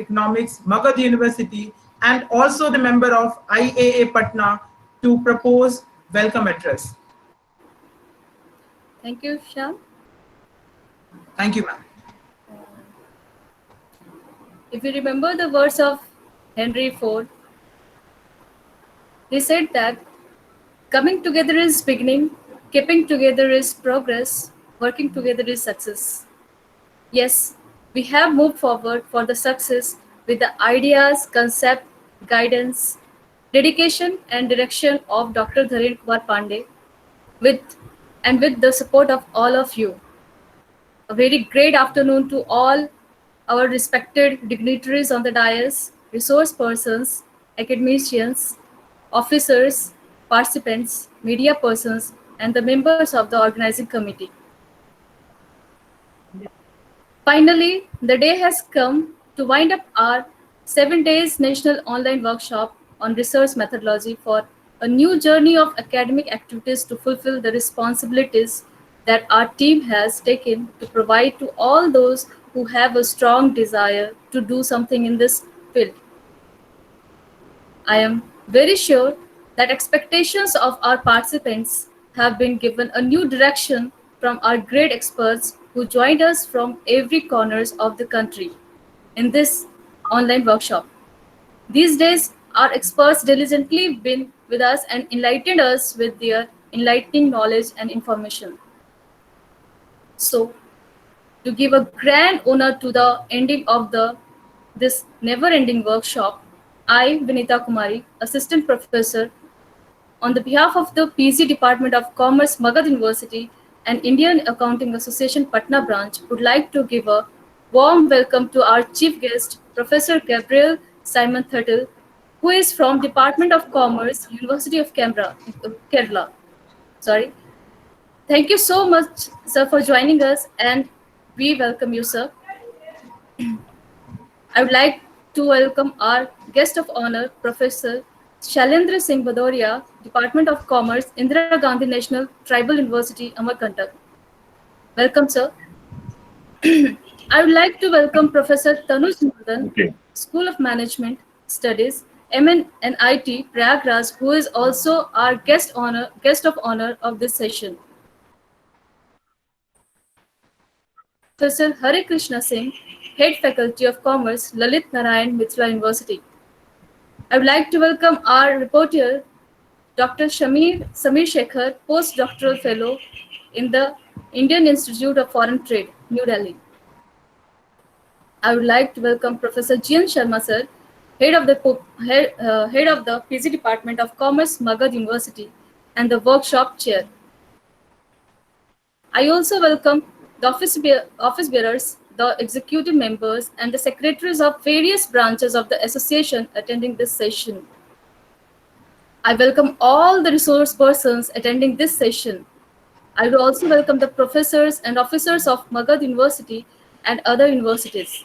Economics, Magad University, and also the member of IAA Patna to propose welcome address. Thank you, Shyam. Thank you, ma'am. If you remember the words of Henry Ford, he said that coming together is beginning, keeping together is progress, working together is success. Yes, we have moved forward for the success with the ideas, concept, guidance, dedication, and direction of Dr. Dharin Kumar Pandey, with with the support of all of you. A very great afternoon to all our respected dignitaries on the dais, resource persons, academicians, officers, participants, media persons, and the members of the organizing committee. Finally, the day has come to wind up our 7 days national online workshop on research methodology for a new journey of academic activities to fulfill the responsibilities that our team has taken to provide to all those who have a strong desire to do something in this field. I am very sure that expectations of our participants have been given a new direction from our great experts who joined us from every corners of the country in this online workshop. These days, our experts diligently been with us and enlightened us with their enlightening knowledge and information. So, to give a grand honor to the ending of this never-ending workshop, I, Vinita Kumari, Assistant Professor, on the behalf of the PG Department of Commerce, Magad University, and Indian Accounting Association Patna branch, would like to give a warm welcome to our chief guest, Professor Gabriel Simon Thurtle, who is from Department of Commerce, University of Kerala. Sorry. Thank you so much, sir, for joining us, and we welcome you, sir. I would like to welcome our guest of honor, Professor Shailendra Singh Bhadoria, Department of Commerce, Indira Gandhi National Tribal University, Amarkantak. Welcome, sir. I would like to welcome Professor Tanuj Nandan, School of Management Studies, MN and IT, Prayagraj, who is also our guest of honor of this session. Professor Hare Krishna Singh, Head Faculty of Commerce, Lalit Narayan Mitra University. I would like to welcome our reporter, Dr. Samir Shekhar, Postdoctoral Fellow in the Indian Institute of Foreign Trade, New Delhi. I would like to welcome Professor Jian Sharma Sir, Head of the PG Department of Commerce, Magad University, and the Workshop Chair. I also welcome the office bearers, the executive members, and the secretaries of various branches of the association attending this session. I welcome all the resource persons attending this session. I would also welcome the professors and officers of Magad University and other universities.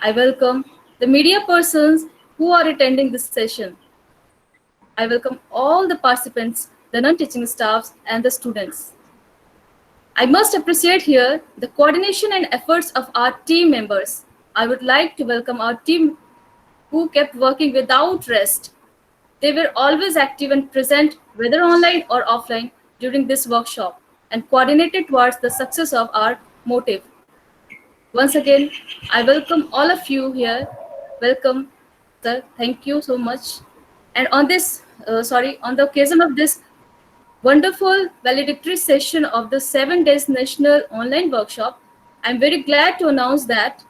I welcome the media persons who are attending this session. I welcome all the participants, the non-teaching staffs, and the students. I must appreciate here the coordination and efforts of our team members. I would like to welcome our team who kept working without rest. They were always active and present, whether online or offline, during this workshop and coordinated towards the success of our motive. Once again, I welcome all of you here. Welcome, sir. Thank you so much. And on on the occasion of this wonderful valedictory session of the 7 days national online workshop, I'm very glad to announce that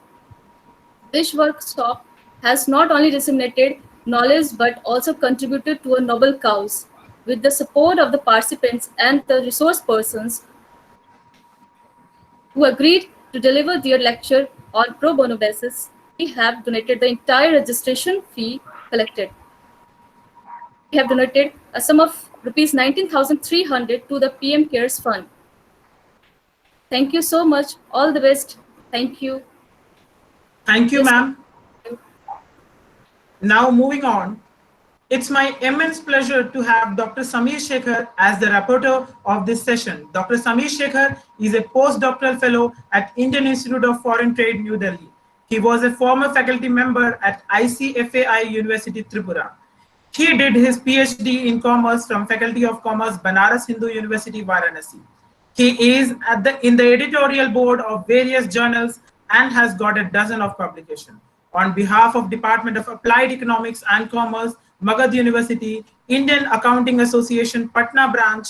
this workshop has not only disseminated knowledge but also contributed to a noble cause. With the support of the participants and the resource persons who agreed to deliver their lecture on pro bono basis, we have donated the entire registration fee collected. We have donated a sum of Rs 19,300 to the PM Cares Fund. Thank you so much. All the best. Thank you. Thank you, ma'am. Now moving on, it's my immense pleasure to have Dr. Samir Shekhar as the rapporteur of this session. Dr. Samir Shekhar is a postdoctoral fellow at Indian Institute of Foreign Trade, New Delhi. He was a former faculty member at ICFAI University Tripura. He did his PhD in commerce from Faculty of Commerce, Banaras Hindu University, Varanasi. He is in the editorial board of various journals and has got a dozen of publications. On behalf of Department of Applied Economics and Commerce, Magad University, Indian Accounting Association, Patna branch,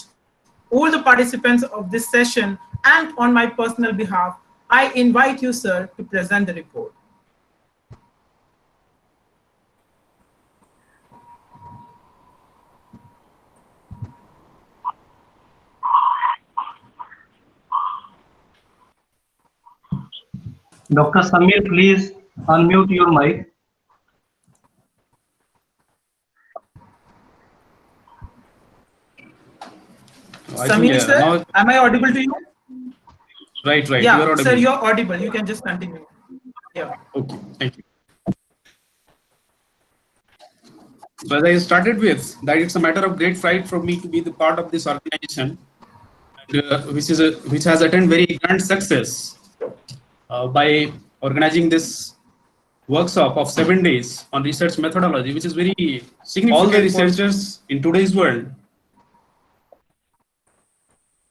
all the participants of this session, and on my personal behalf, I invite you, sir, to present the report. Dr. Samir, please unmute your mic. Samir, sir, now, am I audible to you? Right. Yeah, you're sir, you're audible. You can just continue. Yeah. Okay, thank you. So as I started with, that it's a matter of great pride for me to be the part of this organization, and, which has attained very grand success by organizing this workshop of 7 days on research methodology, which is very significant. All the researchers in today's world.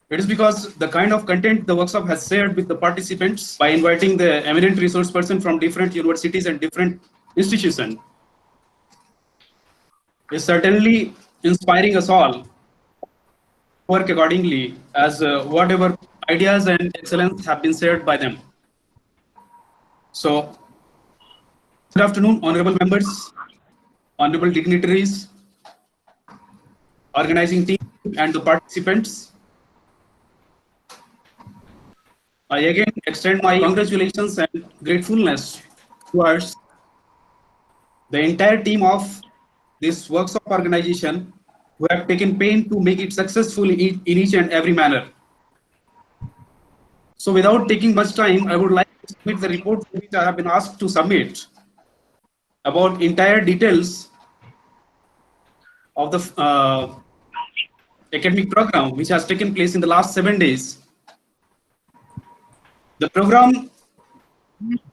It is because the kind of content the workshop has shared with the participants by inviting the eminent resource person from different universities and different institutions is certainly inspiring us all to work accordingly as whatever ideas and excellence have been shared by them. So, good afternoon, honorable members, honorable dignitaries, organizing team, and the participants. I again extend my congratulations and gratefulness towards the entire team of this workshop organization who have taken pain to make it successful in each and every manner. So without taking much time, I would like to submit the report which I have been asked to submit about entire details of the academic program which has taken place in the last 7 days. The program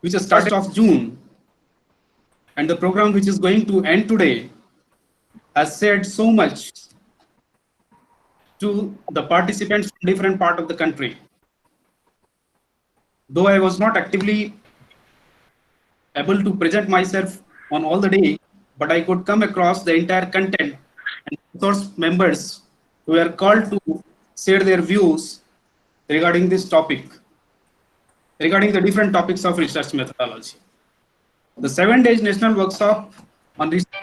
which has started of June and the program which is going to end today has said so much to the participants from different parts of the country. Though I was not actively able to present myself on all the day, but I could come across the entire content and resource members who were called to share their views regarding this topic, regarding the different topics of research methodology. The 7 days national workshop on research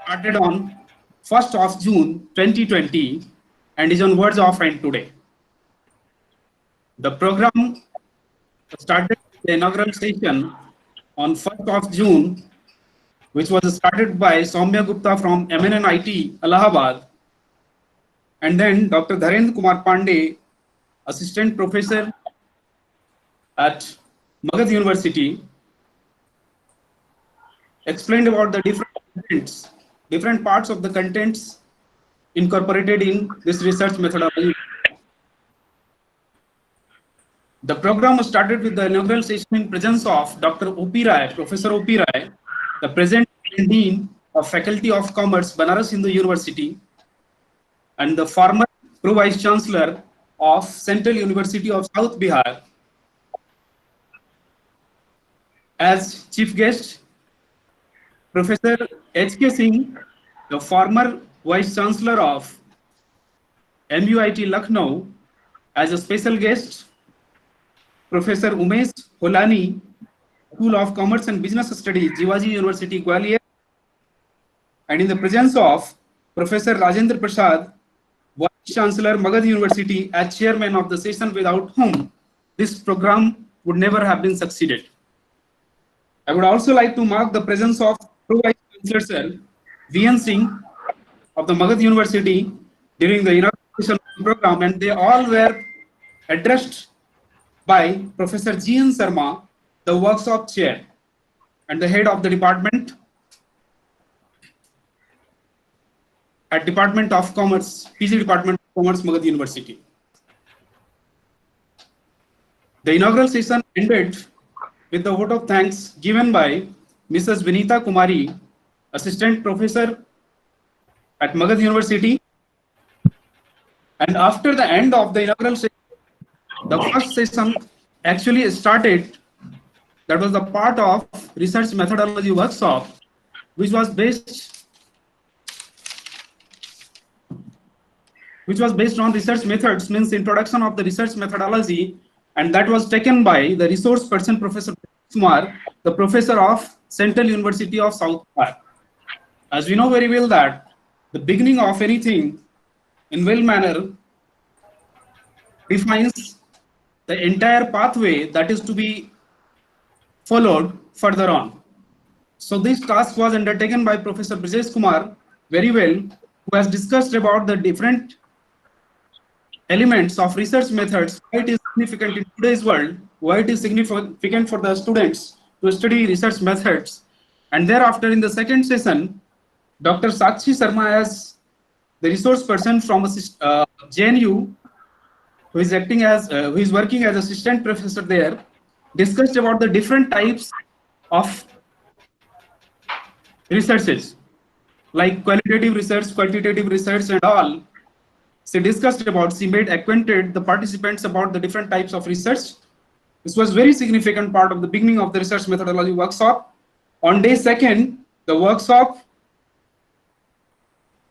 started on 1st of June 2020 and is on verge of end today. The program started the inaugural session on 1st of June, which was started by Soumya Gupta from MNNIT, Allahabad, and then Dr. Dharendra Kumar Pandey, assistant professor at Magad University, explained about the different parts of the contents incorporated in this research methodology. The program started with the inaugural session in presence of Dr. O.P. Rai, Professor O.P. Rai, the President and Dean of Faculty of Commerce, Banaras Hindu University, and the former Pro-Vice Chancellor of Central University of South Bihar. As chief guest, Professor H.K. Singh, the former Vice Chancellor of MUIT Lucknow. As a special guest, Professor Umesh Holani, School of Commerce and Business Studies, Jivaji University, Gwalior. And in the presence of Professor Rajendra Prasad, Vice Chancellor, Magad University, as chairman of the session, without whom this program would never have been succeeded. I would also like to mark the presence of Pro-Vice Chancellor Sir V.N. Singh of the Magad University during the inauguration program, and they all were addressed by Professor G.N. Sharma, the workshop chair and the head of the department at Department of Commerce, PG Department of Commerce, Magad University. The inaugural session ended with the vote of thanks given by Mrs. Vinita Kumari, Assistant Professor at Magad University. And after the end of the inaugural session, the first session actually started. That was the part of research methodology workshop, which was based on research methods, means introduction of the research methodology, and that was taken by the resource person, Professor Kumar, the professor of Central University of South Park. As we know very well that the beginning of anything in well manner defines the entire pathway that is to be followed further on. So this task was undertaken by Professor Brijesh Kumar very well, who has discussed about the different elements of research methods, why it is significant in today's world, why it is significant for the students to study research methods. And thereafter, in the second session, Dr. Sakshi Sharma, as the resource person from JNU, who is acting as who is working as assistant professor there, discussed about the different types of researches, like qualitative research, quantitative research, and all. She discussed about, she made acquainted the participants about the different types of research. This was very significant part of the beginning of the research methodology workshop. On day second, the workshop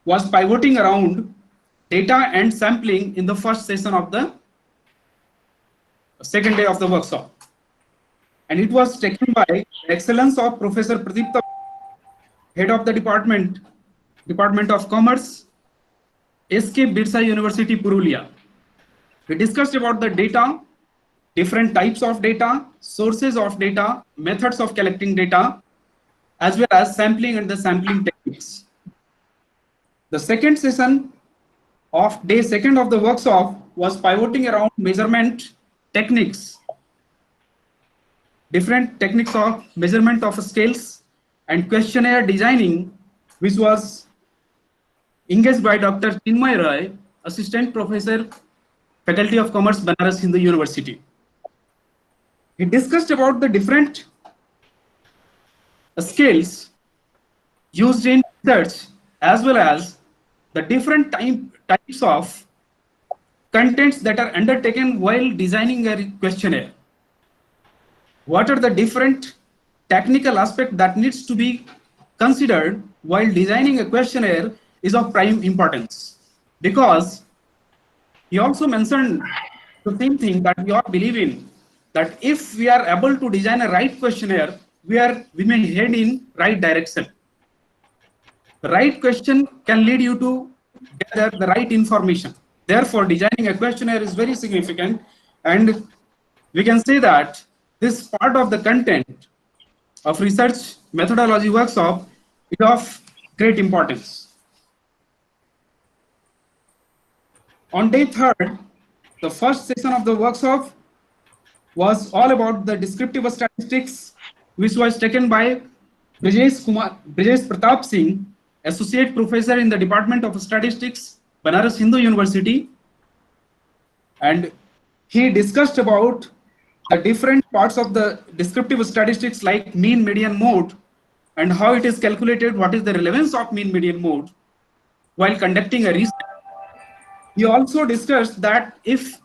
was pivoting around data and sampling in the first session of the second day of the workshop. And it was taken by excellence of Professor Pradeep, head of the Department of Commerce, SK Birsa University, Purulia. We discussed about the data, different types of data, sources of data, methods of collecting data, as well as sampling and the sampling techniques. The second session of day second of the workshop was pivoting around measurement techniques, different techniques of measurement of scales and questionnaire designing, which was engaged by Dr. Chinmay Roy, Assistant Professor, Faculty of Commerce, Banaras Hindu University. He discussed about the different scales used in research, as well as the different types of contents that are undertaken while designing a questionnaire. What are the different technical aspects that needs to be considered while designing a questionnaire is of prime importance, because he also mentioned the same thing that we all believe in, that if we are able to design a right questionnaire, we may head in right direction. The right question can lead you to gather the right information. Therefore, designing a questionnaire is very significant, and we can say that this part of the content of research methodology workshop is of great importance. On day third, the first session of the workshop was all about the descriptive statistics, which was taken by Brijesh Pratap Singh, Associate Professor in the Department of Statistics, Banaras Hindu University. And he discussed about the different parts of the descriptive statistics, like mean, median, mode, and how it is calculated, what is the relevance of mean, median, mode while conducting a research. He also discussed that if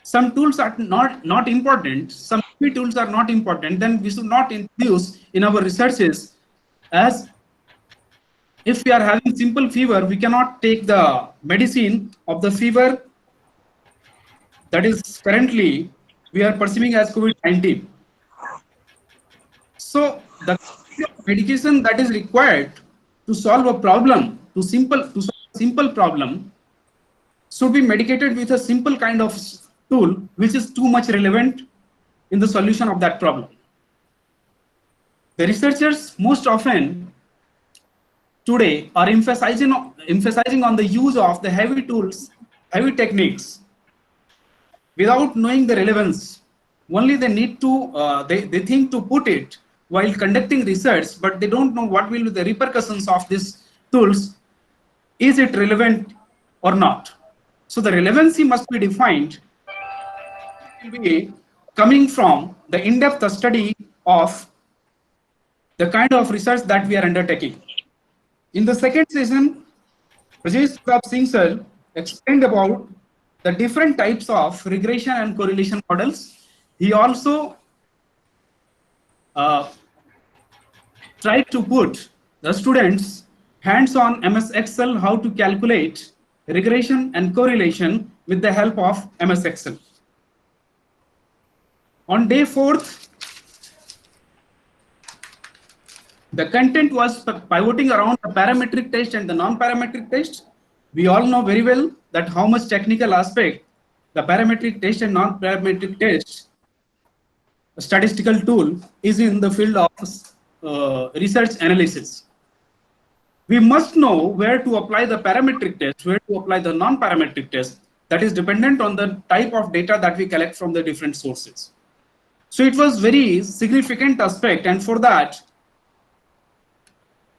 some tools are not important, some tools are not important, then we should not introduce in our researches, as if we are having simple fever, we cannot take the medicine of the fever that is currently we are perceiving as COVID-19. So the medication that is required to solve a problem, to solve a simple problem, should be medicated with a simple kind of tool which is too much relevant in the solution of that problem. The researchers most often today are emphasizing on the use of the heavy tools, heavy techniques, without knowing the relevance. Only they need to, they think to put it while conducting research, but they don't know what will be the repercussions of these tools. Is it relevant or not? So the relevancy must be defined. It will be coming from the in-depth study of the kind of research that we are undertaking. In the second session, Rajesh Pratap Singh sir explained about the different types of regression and correlation models. He also tried to put the students hands-on MS Excel how to calculate regression and correlation with the help of MS Excel. On day 4th, the content was pivoting around the parametric test and the non-parametric test. We all know very well that how much technical aspect the parametric test and non-parametric test statistical tool is in the field of research analysis. We must know where to apply the parametric test, where to apply the non-parametric test. That is dependent on the type of data that we collect from the different sources. So it was very significant aspect, and for that,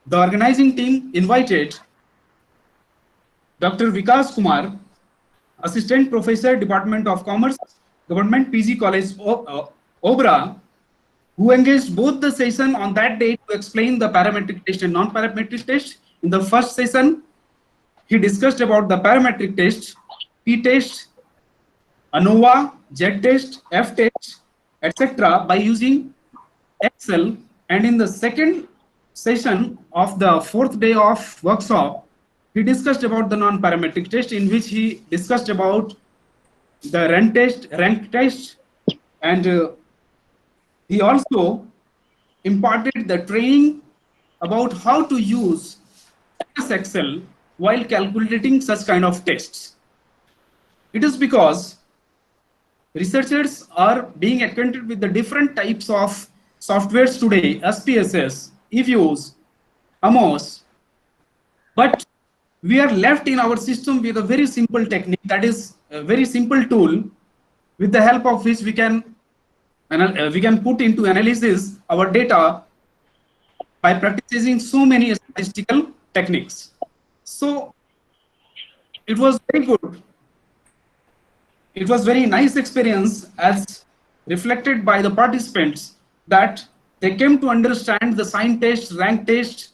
the organizing team invited Dr. Vikas Kumar, Assistant Professor, Department of Commerce, Government PG College, Obra, who engaged both the session on that day to explain the parametric test and non-parametric test. In the first session, he discussed about the parametric test, P-test, ANOVA, Z-test, F-test, etc. by using Excel. And in the second session of the 4th day of workshop, he discussed about the non-parametric test, in which he discussed about the rank test, and he also imparted the training about how to use MS Excel while calculating such kind of tests. It is because researchers are being acquainted with the different types of softwares today, SPSS, eViews, AMOS, but we are left in our system with a very simple technique, that is a very simple tool with the help of which we can put into analysis our data by practicing so many statistical techniques. So it was very good. It was very nice experience as reflected by the participants, that they came to understand the sign test, rank test,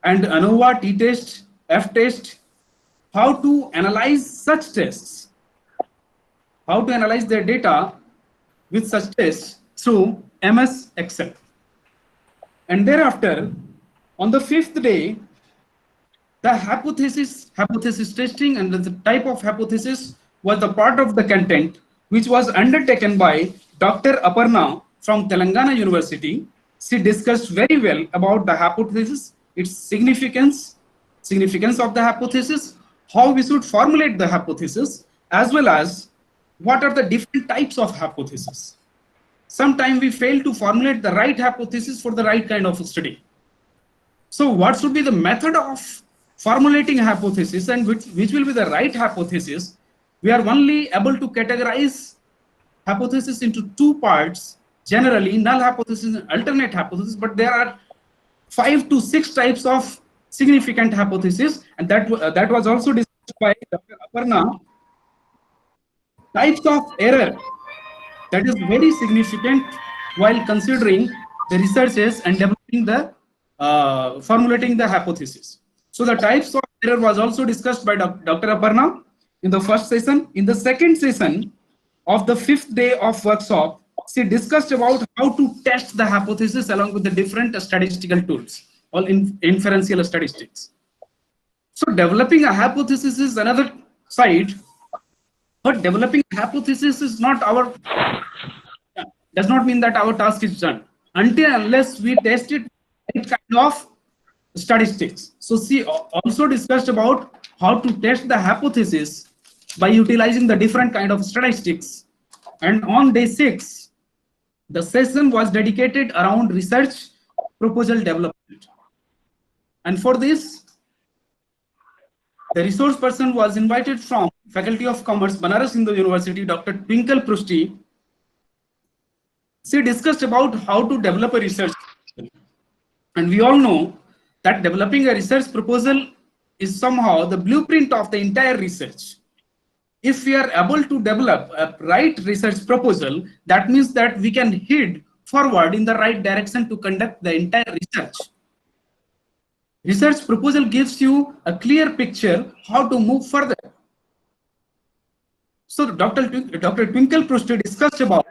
and ANOVA, T-test, F-test, how to analyze such tests, how to analyze their data with such tests through MS Excel. And thereafter, on the 5th day, the hypothesis testing and the type of hypothesis was the part of the content which was undertaken by Dr. Aparna from Telangana University. She discussed very well about the hypothesis, its significance of the hypothesis, how we should formulate the hypothesis, as well as what are the different types of hypothesis. Sometimes we fail to formulate the right hypothesis for the right kind of study. So what should be the method of formulating a hypothesis, and which will be the right hypothesis? We are only able to categorize hypothesis into 2 parts, generally null hypothesis and alternate hypothesis, but there are 5 to 6 types of significant hypothesis, and that was also discussed by Dr. Aparna. Types of error that is very significant while considering the researches and developing the formulating the hypothesis. So the types of error was also discussed by Dr. Aparna in the first session. In the second session of the 5th day of workshop, she discussed about how to test the hypothesis along with the different statistical tools, all inferential statistics. So developing a hypothesis is another side, but developing a hypothesis is not our, does not mean that our task is done until unless we test it with kind of statistics. So she also discussed about how to test the hypothesis by utilizing the different kind of statistics. And on day 6, the session was dedicated around research proposal development. And for this, the resource person was invited from Faculty of Commerce, Banaras Hindu University, Dr. Twinkle Prusti. She discussed about how to develop a research. And we all know that developing a research proposal is somehow the blueprint of the entire research. if we are able to develop a right research proposal, that means that we can head forward in the right direction to conduct the entire research. Research proposal gives you a clear picture how to move further. So Dr. Twinkle Proust discussed about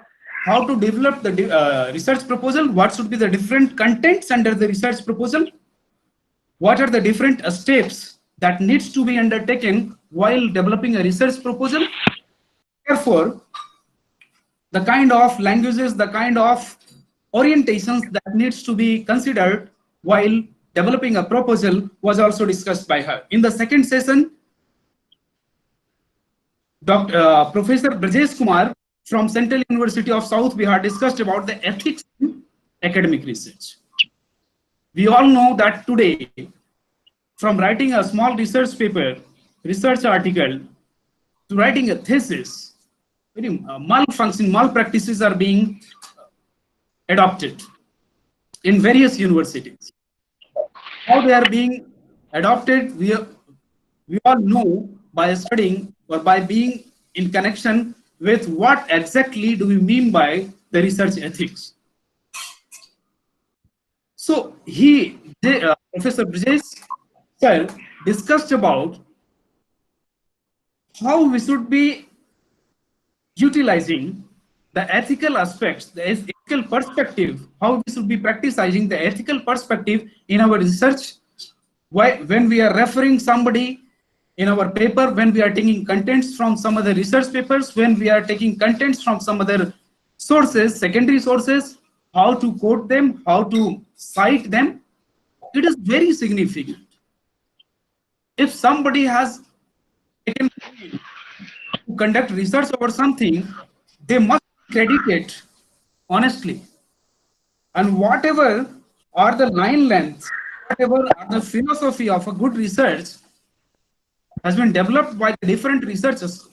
how to develop the research proposal, what should be the different contents under the research proposal, what are the different steps that needs to be undertaken while developing a research proposal. Therefore, the kind of languages, the kind of orientations that needs to be considered while developing a proposal was also discussed by her. In the second session, Professor Brajesh Kumar from Central University of South Bihar discussed about the ethics in academic research. We all know that today, from writing a small research paper, research article, to writing a thesis, very malpractices are being adopted in various universities. How they are being adopted, we all know by studying or by being in connection with what exactly do we mean by the research ethics. So Professor Brajesh sir discussed about how we should be utilizing the ethical aspects, the ethical perspective, how we should be practicing the ethical perspective in our research. When we are referring somebody in our paper, when we are taking contents from some other research papers, when we are taking contents from some other sources, secondary sources, how to quote them, how to cite them, it is very significant. If somebody has taken to conduct research over something, they must credit it honestly. And whatever are the line lengths, whatever are the philosophy of a good research has been developed by the different researchers,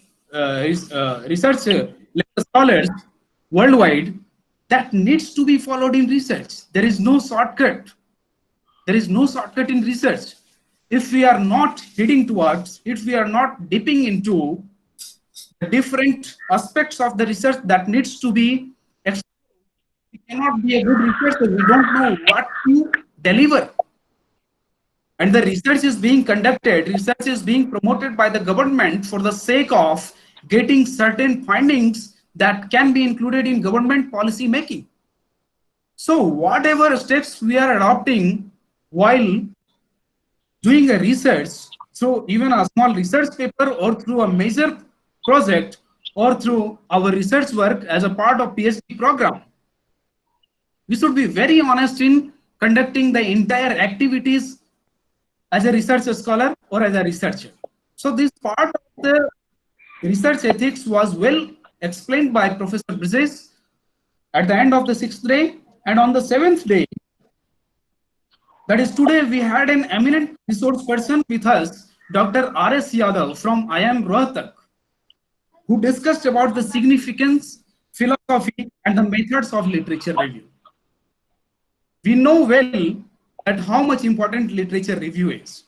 scholars worldwide, that needs to be followed in research. There is no shortcut. There is no shortcut in research. If we are not heading towards, if we are not dipping into the different aspects of the research that needs to be explored, we cannot be a good researcher. We don't know what to deliver. And the research is being conducted, research is being promoted by the government for the sake of getting certain findings that can be included in government policy making. So whatever steps we are adopting while doing a research, through even a small research paper or through a major project or through our research work as a part of PhD program, we should be very honest in conducting the entire activities as a research scholar or as a researcher. So this part of the research ethics was well explained by Professor Brajesh at the end of the 6th day. And on the 7th day, that is today, we had an eminent resource person with us, Dr. R.S. Yadav from IIM Rohtak, who discussed about the significance, philosophy, and the methods of literature review. We know well that how much important literature review is.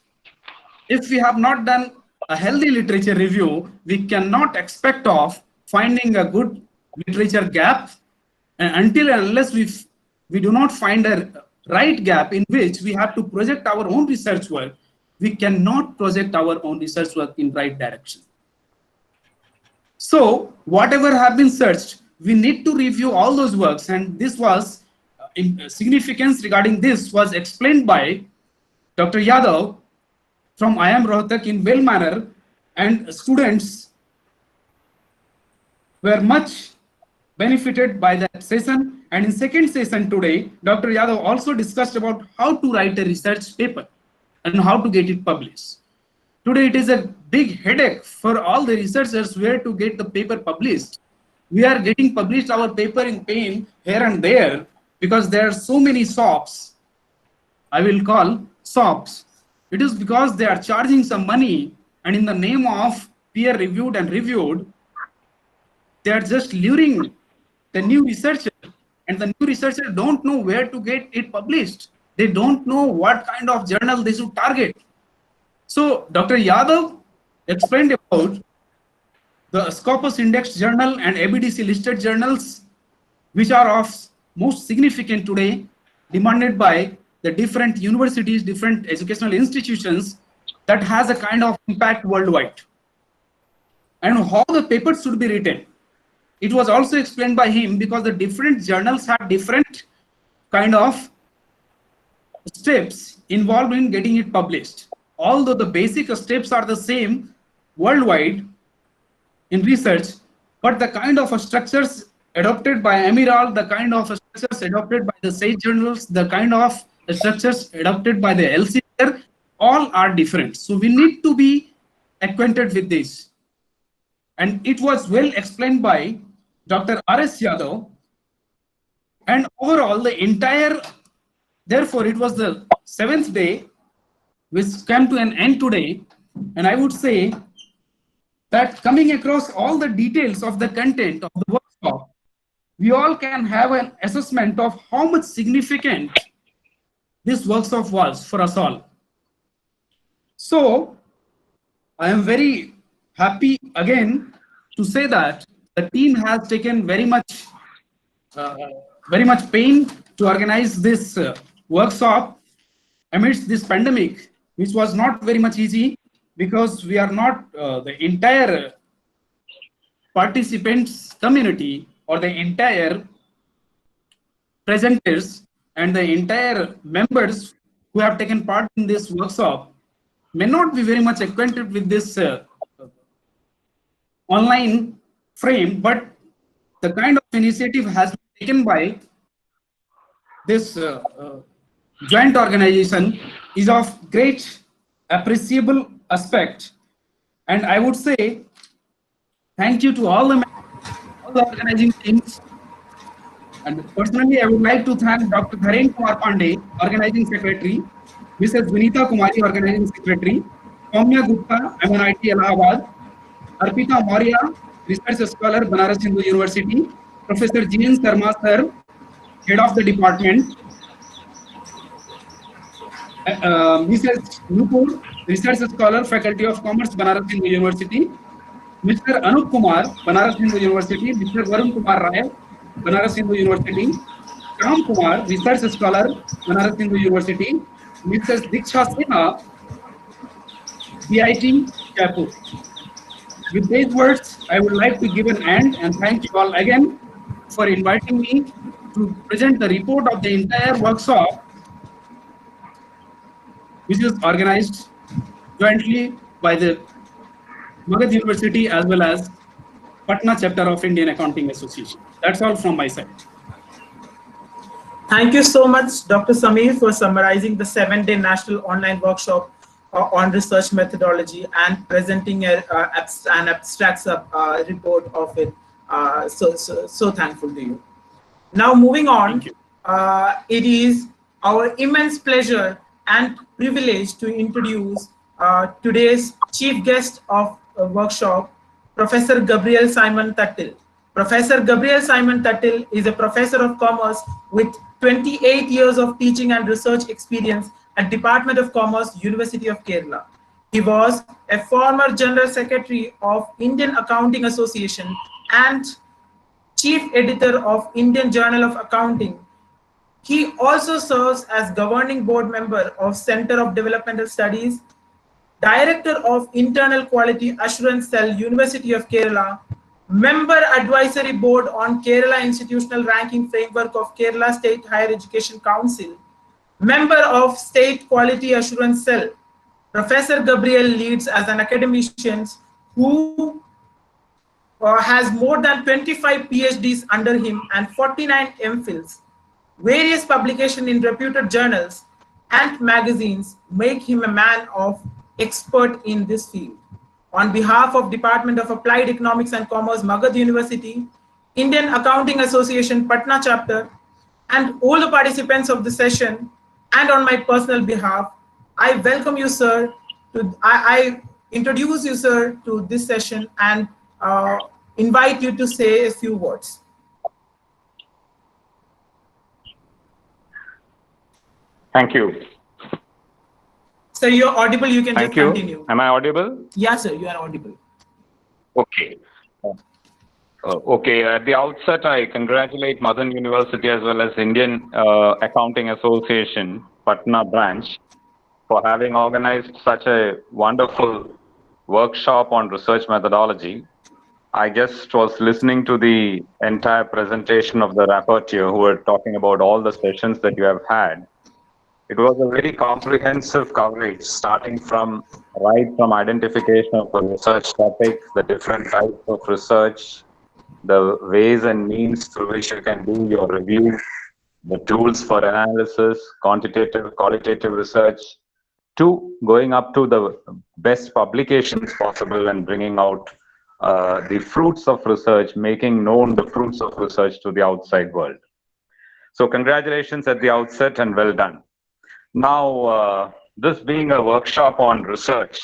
If we have not done a healthy literature review, we cannot expect of finding a good literature gap, and until and unless we do not find a right gap in which we have to project our own research work, we cannot project our own research work in right direction. So whatever have been searched, we need to review all those works, and this was significance regarding this was explained by Dr. Yadav from IIM Rohtak in well manner, and students were much benefited by that session. And in second session today, Dr. Yadav also discussed about how to write a research paper and how to get it published. Today it is a big headache for all the researchers where to get the paper published. We are getting published our paper in pain here and there because there are so many shops, I will call shops. It is because they are charging some money, and in the name of peer reviewed and reviewed, they are just luring the new researcher, and the new researcher don't know where to get it published. They don't know what kind of journal they should target. So Dr. Yadav explained about the Scopus Index Journal and ABDC listed journals, which are of most significant today, demanded by the different universities, different educational institutions that has a kind of impact worldwide. And how the papers should be written. It was also explained by him because the different journals have different kind of steps involved in getting it published. Although the basic steps are the same worldwide in research, but the kind of structures adopted by Amiral, the kind of structures adopted by the SAGE journals, the kind of structures adopted by the Elsevier, all are different. So we need to be acquainted with this. And it was well explained by Dr. R.S. Yadav. And overall, the entire, therefore, it was the 7th day, which came to an end today. And I would say that coming across all the details of the content of the workshop, we all can have an assessment of how much significant this workshop was for us all. So I am very happy again to say that the team has taken very much pain to organize this workshop amidst this pandemic, which was not very much easy because we are not the entire participants community or the entire presenters and the entire members who have taken part in this workshop may not be very much acquainted with this online frame, but the kind of initiative has been taken by this joint organization is of great appreciable aspect. And I would say thank you to all the organizing teams. And personally, I would like to thank Dr. Dharen Kumar Pandey, organizing secretary, Mrs. Vinita Kumari, organizing secretary, Soumya Gupta, MNIT Allahabad, Arpita Maurya, research scholar, Banaras Hindu University, Professor G.N. Sharma sir, head of the department, Mrs. Nupur, research scholar, faculty of commerce, Banaras Hindu University, Mr. Anup Kumar, Banaras Hindu University, Mr. Varun Kumar Rai, Banaras Hindu University, Ram Kumar, research scholar, Banaras Hindu University, Mrs. Diksha Sinha, BIT, Jaipur. With these words, I would like to give an end and thank you all again for inviting me to present the report of the entire workshop, which is organized jointly by the Magad University as well as Patna chapter of Indian Accounting Association. That's all from my side. Thank you so much, Dr. Samir, for summarizing the 7-day national online workshop on research methodology and presenting an abstract report of it. So thankful to you. Now moving on, it is our immense pleasure and privilege to introduce today's chief guest of the workshop, Professor Gabriel Simon Tattil. Professor Gabriel Simon Tattil is a professor of commerce with 28 years of teaching and research experience at Department of Commerce, University of Kerala. He was a former General Secretary of Indian Accounting Association and Chief Editor of Indian Journal of Accounting. He also serves as Governing Board Member of Center of Developmental Studies, Director of Internal Quality Assurance Cell, University of Kerala, Member Advisory Board on Kerala Institutional Ranking Framework of Kerala State Higher Education Council, Member of State Quality Assurance Cell. Professor Gabriel leads as an academician who has more than 25 PhDs under him and 49 MPhils. Various publications in reputed journals and magazines make him a man of expert in this field. On behalf of Department of Applied Economics and Commerce, Magad University, Indian Accounting Association, Patna chapter, and all the participants of the session, and on my personal behalf, I welcome you, sir. I introduce you, sir, to this session and invite you to say a few words. Thank you. Sir, you're audible. You can Thank just you. continue. Am I audible? Yes, sir, you are audible. Okay. Okay, at the outset, I congratulate Madan University as well as Indian Accounting Association, Patna branch, for having organized such a wonderful workshop on research methodology. I just was listening to the entire presentation of the rapporteur who were talking about all the sessions that you have had. It was a very comprehensive coverage, starting right from identification of a research topic, the different types of research, the ways and means through which you can do your review, the tools for analysis, quantitative, qualitative research, to going up to the best publications possible and bringing out the fruits of research, making known the fruits of research to the outside world. So congratulations at the outset and well done. Now, this being a workshop on research,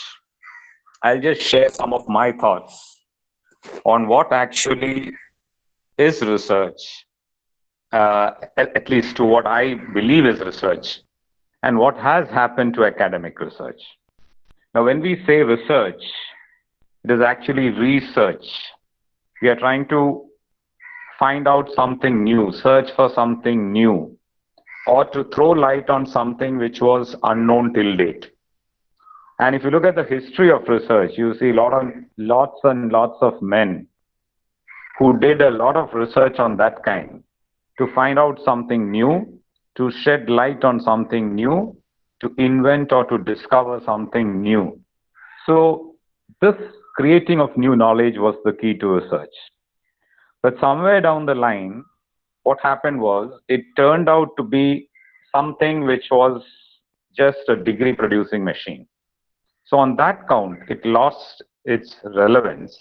I'll just share some of my thoughts on what actually is research, at least to what I believe is research, and what has happened to academic research. Now, when we say research, it is actually research. We are trying to find out something new, search for something new, or to throw light on something which was unknown till date. And if you look at the history of research, you see lots and lots of men who did a lot of research on that kind to find out something new, to shed light on something new, to invent or to discover something new. So this creating of new knowledge was the key to research. But somewhere down the line, what happened was it turned out to be something which was just a degree producing machine. So on that count, it lost its relevance,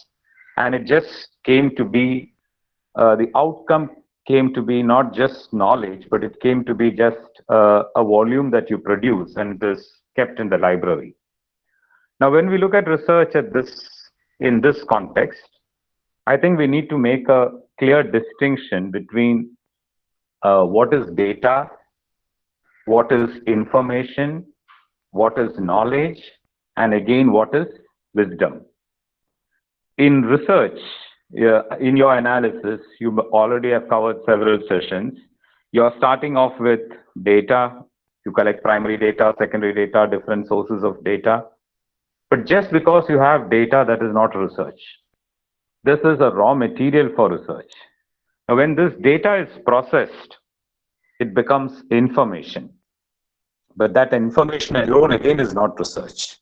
and it just came to be, the outcome came to be not just knowledge, but it came to be just a volume that you produce and it is kept in the library. Now, when we look at research in this context, I think we need to make a clear distinction between what is data, what is information, what is knowledge, and again, what is wisdom. In research, in your analysis, you already have covered several sessions. You're starting off with data. You collect primary data, secondary data, different sources of data. But just because you have data, that is not research. This is a raw material for research. Now, when this data is processed, it becomes information. But that information alone again is not research.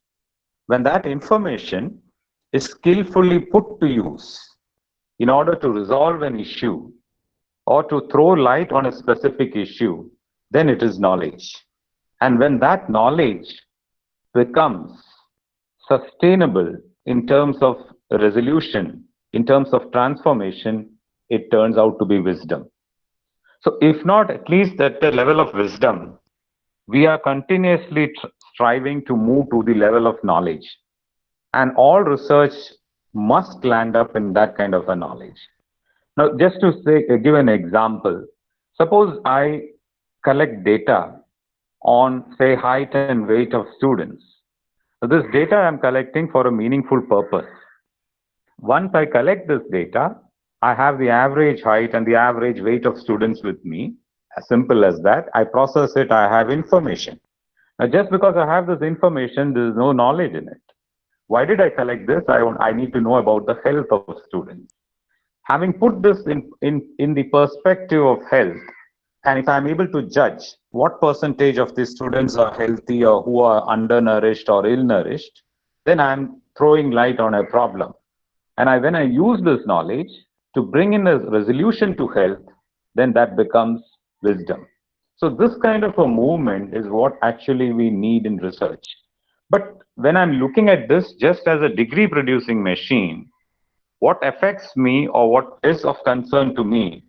When that information is skillfully put to use in order to resolve an issue or to throw light on a specific issue, then it is knowledge. And when that knowledge becomes sustainable in terms of resolution, in terms of transformation, it turns out to be wisdom. So if not at least at the level of wisdom, we are continuously striving to move to the level of knowledge. And all research must land up in that kind of a knowledge. Now, just to give an example, suppose I collect data on, say, height and weight of students. So this data I'm collecting for a meaningful purpose. Once I collect this data, I have the average height and the average weight of students with me. As simple as that. I process it, I have information. Now, just because I have this information, there is no knowledge in it. Why did I collect this? I need to know about the health of students. Having put this in the perspective of health, and if I'm able to judge what percentage of the students are healthy or who are undernourished or ill-nourished, then I'm throwing light on a problem. And when I use this knowledge to bring in a resolution to health, then that becomes wisdom. So this kind of a movement is what actually we need in research. But when I'm looking at this just as a degree producing machine, what affects me or what is of concern to me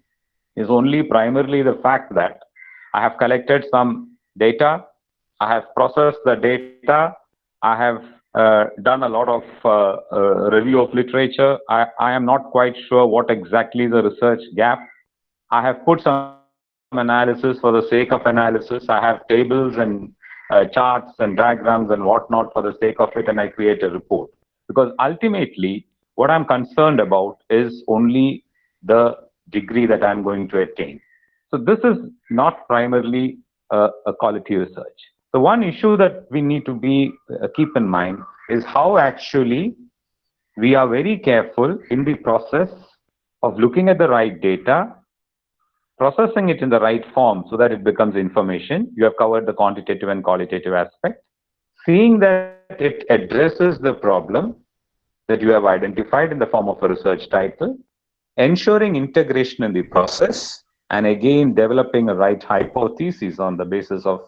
is only primarily the fact that I have collected some data, I have processed the data, I have done a lot of review of literature. I am not quite sure what exactly is the research gap. I have put some analysis for the sake of analysis. I have tables and charts and diagrams and whatnot for the sake of it, and I create a report. Because ultimately, What I'm concerned about is only the degree that I'm going to attain. So this is not primarily a quality research. The one issue that we need to keep in mind is how actually we are very careful in the process of looking at the right data, processing it in the right form so that it becomes information. You have covered the quantitative and qualitative aspect. Seeing that it addresses the problem that you have identified in the form of a research title, ensuring integration in the process, and again developing a right hypothesis on the basis of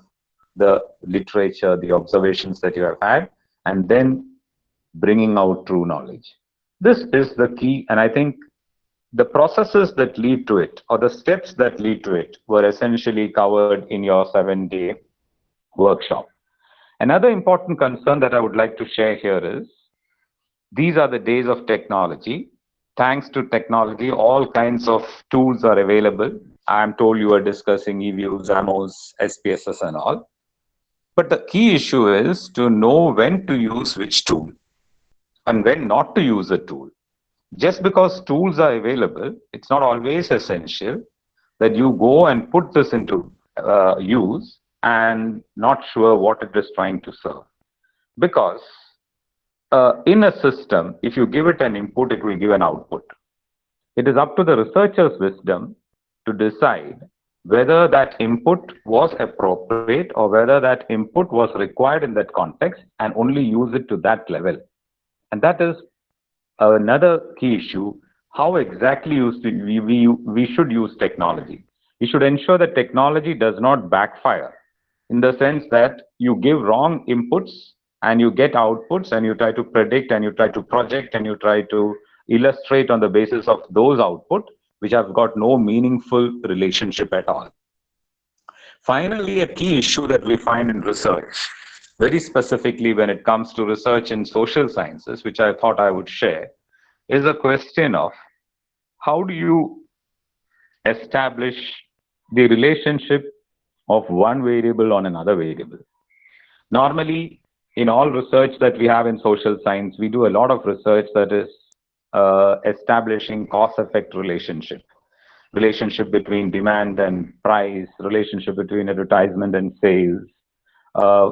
the literature, the observations that you have had, and then bringing out true knowledge. This is the key, and I think the processes that lead to it, or the steps that lead to it, were essentially covered in your 7-day workshop. Another important concern that I would like to share here is, these are the days of technology. Thanks to technology, all kinds of tools are available. I'm told you are discussing eViews, AMOS, SPSS and all. But the key issue is to know when to use which tool and when not to use a tool. Just because tools are available, it's not always essential that you go and put this into use and not sure what it is trying to serve. Because in a system, if you give it an input, it will give an output. It is up to the researcher's wisdom to decide whether that input was appropriate or whether that input was required in that context, and only use it to that level. And that is another key issue, how exactly we should use technology. We should ensure that technology does not backfire, in the sense that you give wrong inputs and you get outputs, and you try to predict and you try to project and you try to illustrate on the basis of those outputs, which have got no meaningful relationship at all. Finally, a key issue that we find in research, very specifically when it comes to research in social sciences, which I thought I would share, is a question of how do you establish the relationship of one variable on another variable. Normally, in all research that we have in social science, we do a lot of research that is establishing cause-effect relationship between demand and price, relationship between advertisement and sales,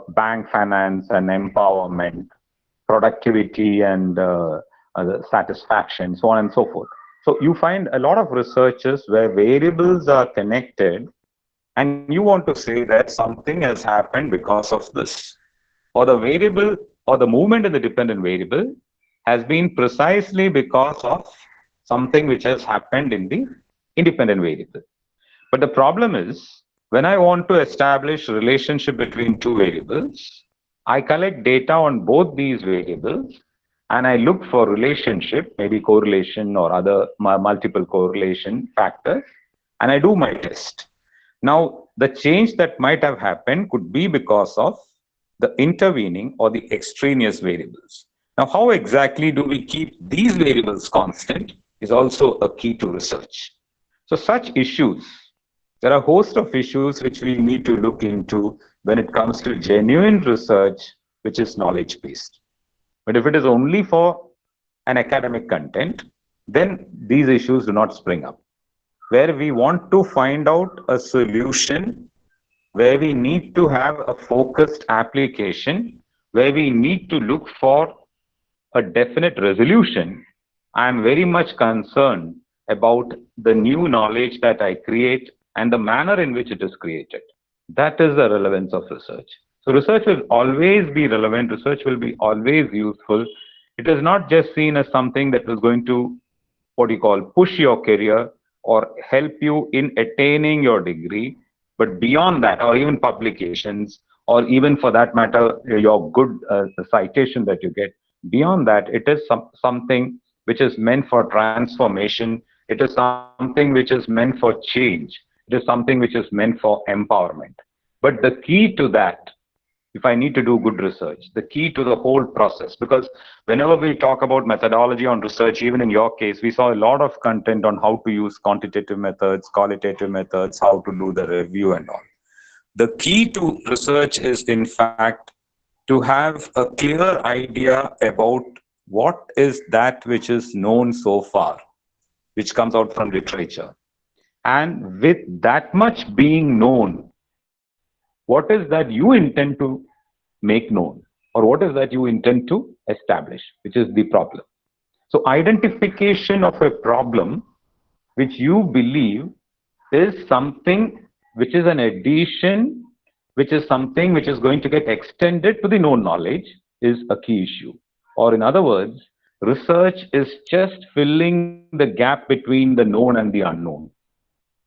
bank finance and empowerment, productivity and satisfaction, so on and so forth. So you find a lot of researches where variables are connected and you want to say that something has happened because of this, or the variable or the movement in the dependent variable has been precisely because of something which has happened in the independent variable. But the problem is, when I want to establish a relationship between two variables, I collect data on both these variables and I look for relationship, maybe correlation or other multiple correlation factors, and I do my test. Now, the change that might have happened could be because of the intervening or the extraneous variables. Now, how exactly do we keep these variables constant is also a key to research. So such issues, there are a host of issues which we need to look into when it comes to genuine research, which is knowledge-based. But if it is only for an academic content, then these issues do not spring up. Where we want to find out a solution, where we need to have a focused application, where we need to look for a definite resolution, I am very much concerned about the new knowledge that I create and the manner in which it is created. That is the relevance of research. So research will always be relevant, research will be always useful. It is not just seen as something that is going to, push your career or help you in attaining your degree, but beyond that, or even publications, or even for that matter, your good citation that you get, beyond that, it is something which is meant for transformation. It is something which is meant for change. It is something which is meant for empowerment. But the key to that, if I need to do good research, the key to the whole process, because whenever we talk about methodology on research, even in your case, we saw a lot of content on how to use quantitative methods, qualitative methods, how to do the review and all. The key to research is, in fact, to have a clear idea about what is that which is known so far, which comes out from literature. And with that much being known, what is that you intend to make known, or what is that you intend to establish, which is the problem. So identification of a problem which you believe is something which is an addition, which is something which is going to get extended to the known knowledge, is a key issue. Or in other words, research is just filling the gap between the known and the unknown.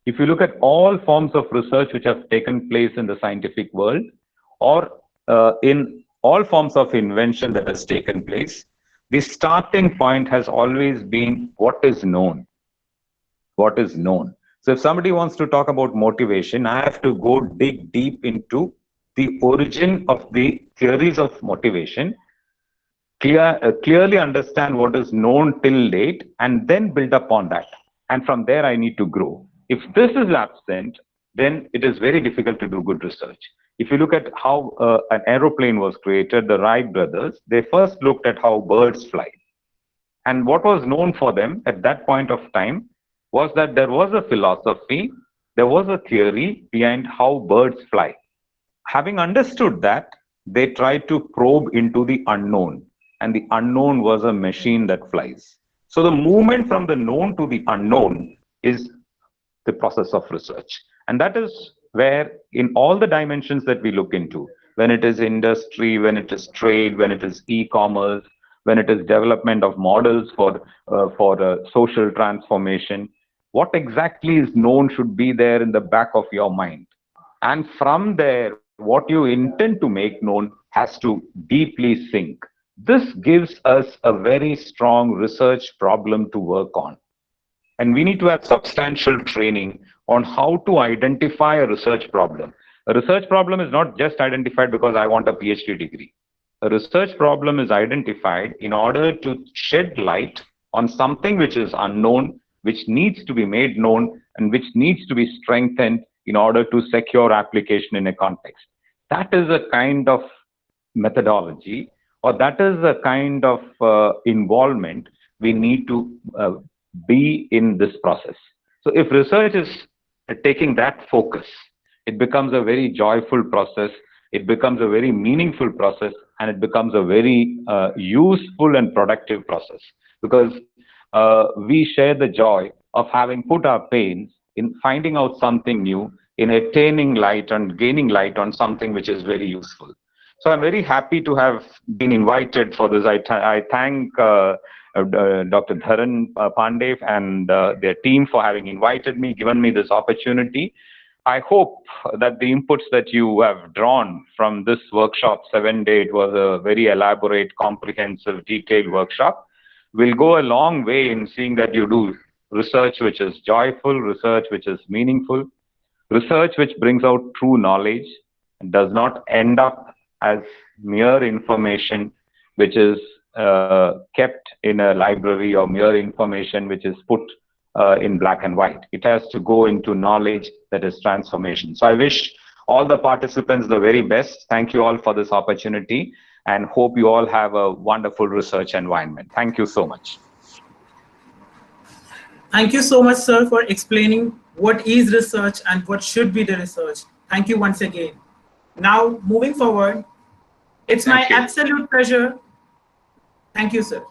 If you look at all forms of research which have taken place in the scientific world, or in all forms of invention that has taken place, the starting point has always been what is known. What is known. So if somebody wants to talk about motivation, I have to go dig deep into the origin of the theories of motivation, clearly understand what is known till date, and then build upon that. And from there, I need to grow. If this is absent, then it is very difficult to do good research. If you look at how an aeroplane was created, the Wright brothers, they first looked at how birds fly. And what was known for them at that point of time was that there was a philosophy, there was a theory behind how birds fly. Having understood that, they tried to probe into the unknown, and the unknown was a machine that flies. So the movement from the known to the unknown is the process of research. And that is where, in all the dimensions that we look into, when it is industry, when it is trade, when it is e-commerce, when it is development of models for social transformation, what exactly is known should be there in the back of your mind. And from there, what you intend to make known has to deeply sink. This gives us a very strong research problem to work on. And we need to have substantial training on how to identify a research problem. A research problem is not just identified because I want a PhD degree. A research problem is identified in order to shed light on something which is unknown, which needs to be made known, and which needs to be strengthened in order to secure application in a context. That is a kind of methodology, or that is a kind of involvement we need to be in this process. So if research is taking that focus, it becomes a very joyful process, it becomes a very meaningful process, and it becomes a very useful and productive process, because we share the joy of having put our pains in finding out something new, in attaining light and gaining light on something which is very useful. So I'm very happy to have been invited for this. I thank Dr. Dharan Pandey and their team for having invited me, given me this opportunity. I hope that the inputs that you have drawn from this workshop, 7-day, it was a very elaborate, comprehensive, detailed workshop, will go a long way in seeing that you do research which is joyful, research which is meaningful, research which brings out true knowledge and does not end up as mere information which is kept in a library, or mere information which is put in black and white. It has to go into knowledge that is transformation. So I wish all the participants the very best. Thank you all for this opportunity, and hope you all have a wonderful research environment. Thank you so much. Thank you so much, sir, for explaining what is research and what should be the research. Thank you once again. Now, moving forward, it's my absolute pleasure. Thank you, sir.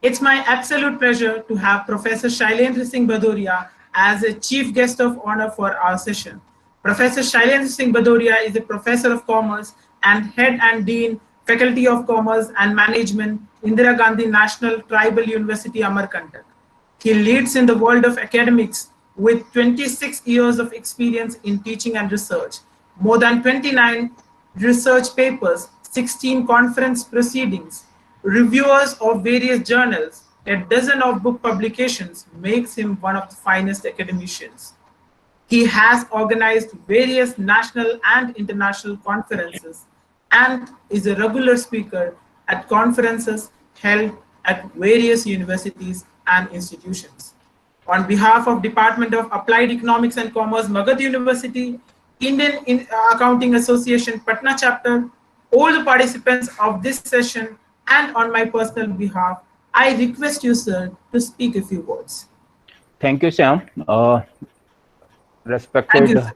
It's my absolute pleasure to have Professor Shailendra Singh Bhadoria as a chief guest of honor for our session. Professor Shailendra Singh Bhadoria is a professor of commerce and head and dean, Faculty of Commerce and Management, Indira Gandhi National Tribal University, Amarkantak. He leads in the world of academics with 26 years of experience in teaching and research, more than 29 research papers, 16 conference proceedings, reviewers of various journals, a dozen of book publications, makes him one of the finest academicians. He has organized various national and international conferences and is a regular speaker at conferences held at various universities and institutions. On behalf of Department of Applied Economics and Commerce, Magad University, Indian Accounting Association, Patna chapter, all the participants of this session And on my personal behalf, I request you, sir, to speak a few words. Thank you, Sam. Thank you, sir.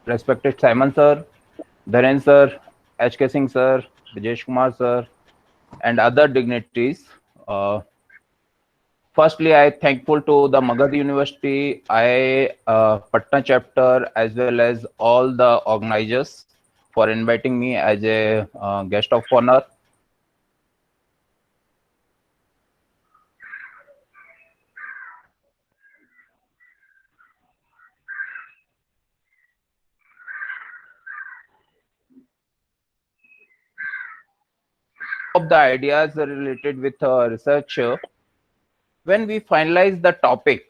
Respected Simon sir, Dharen sir, H.K. Singh sir, Vijesh Kumar sir, and other dignitaries. Firstly, I thankful to the Magad University, Patna chapter, as well as all the organizers for inviting me as a guest of honor. Of the ideas related with research, when we finalize the topic,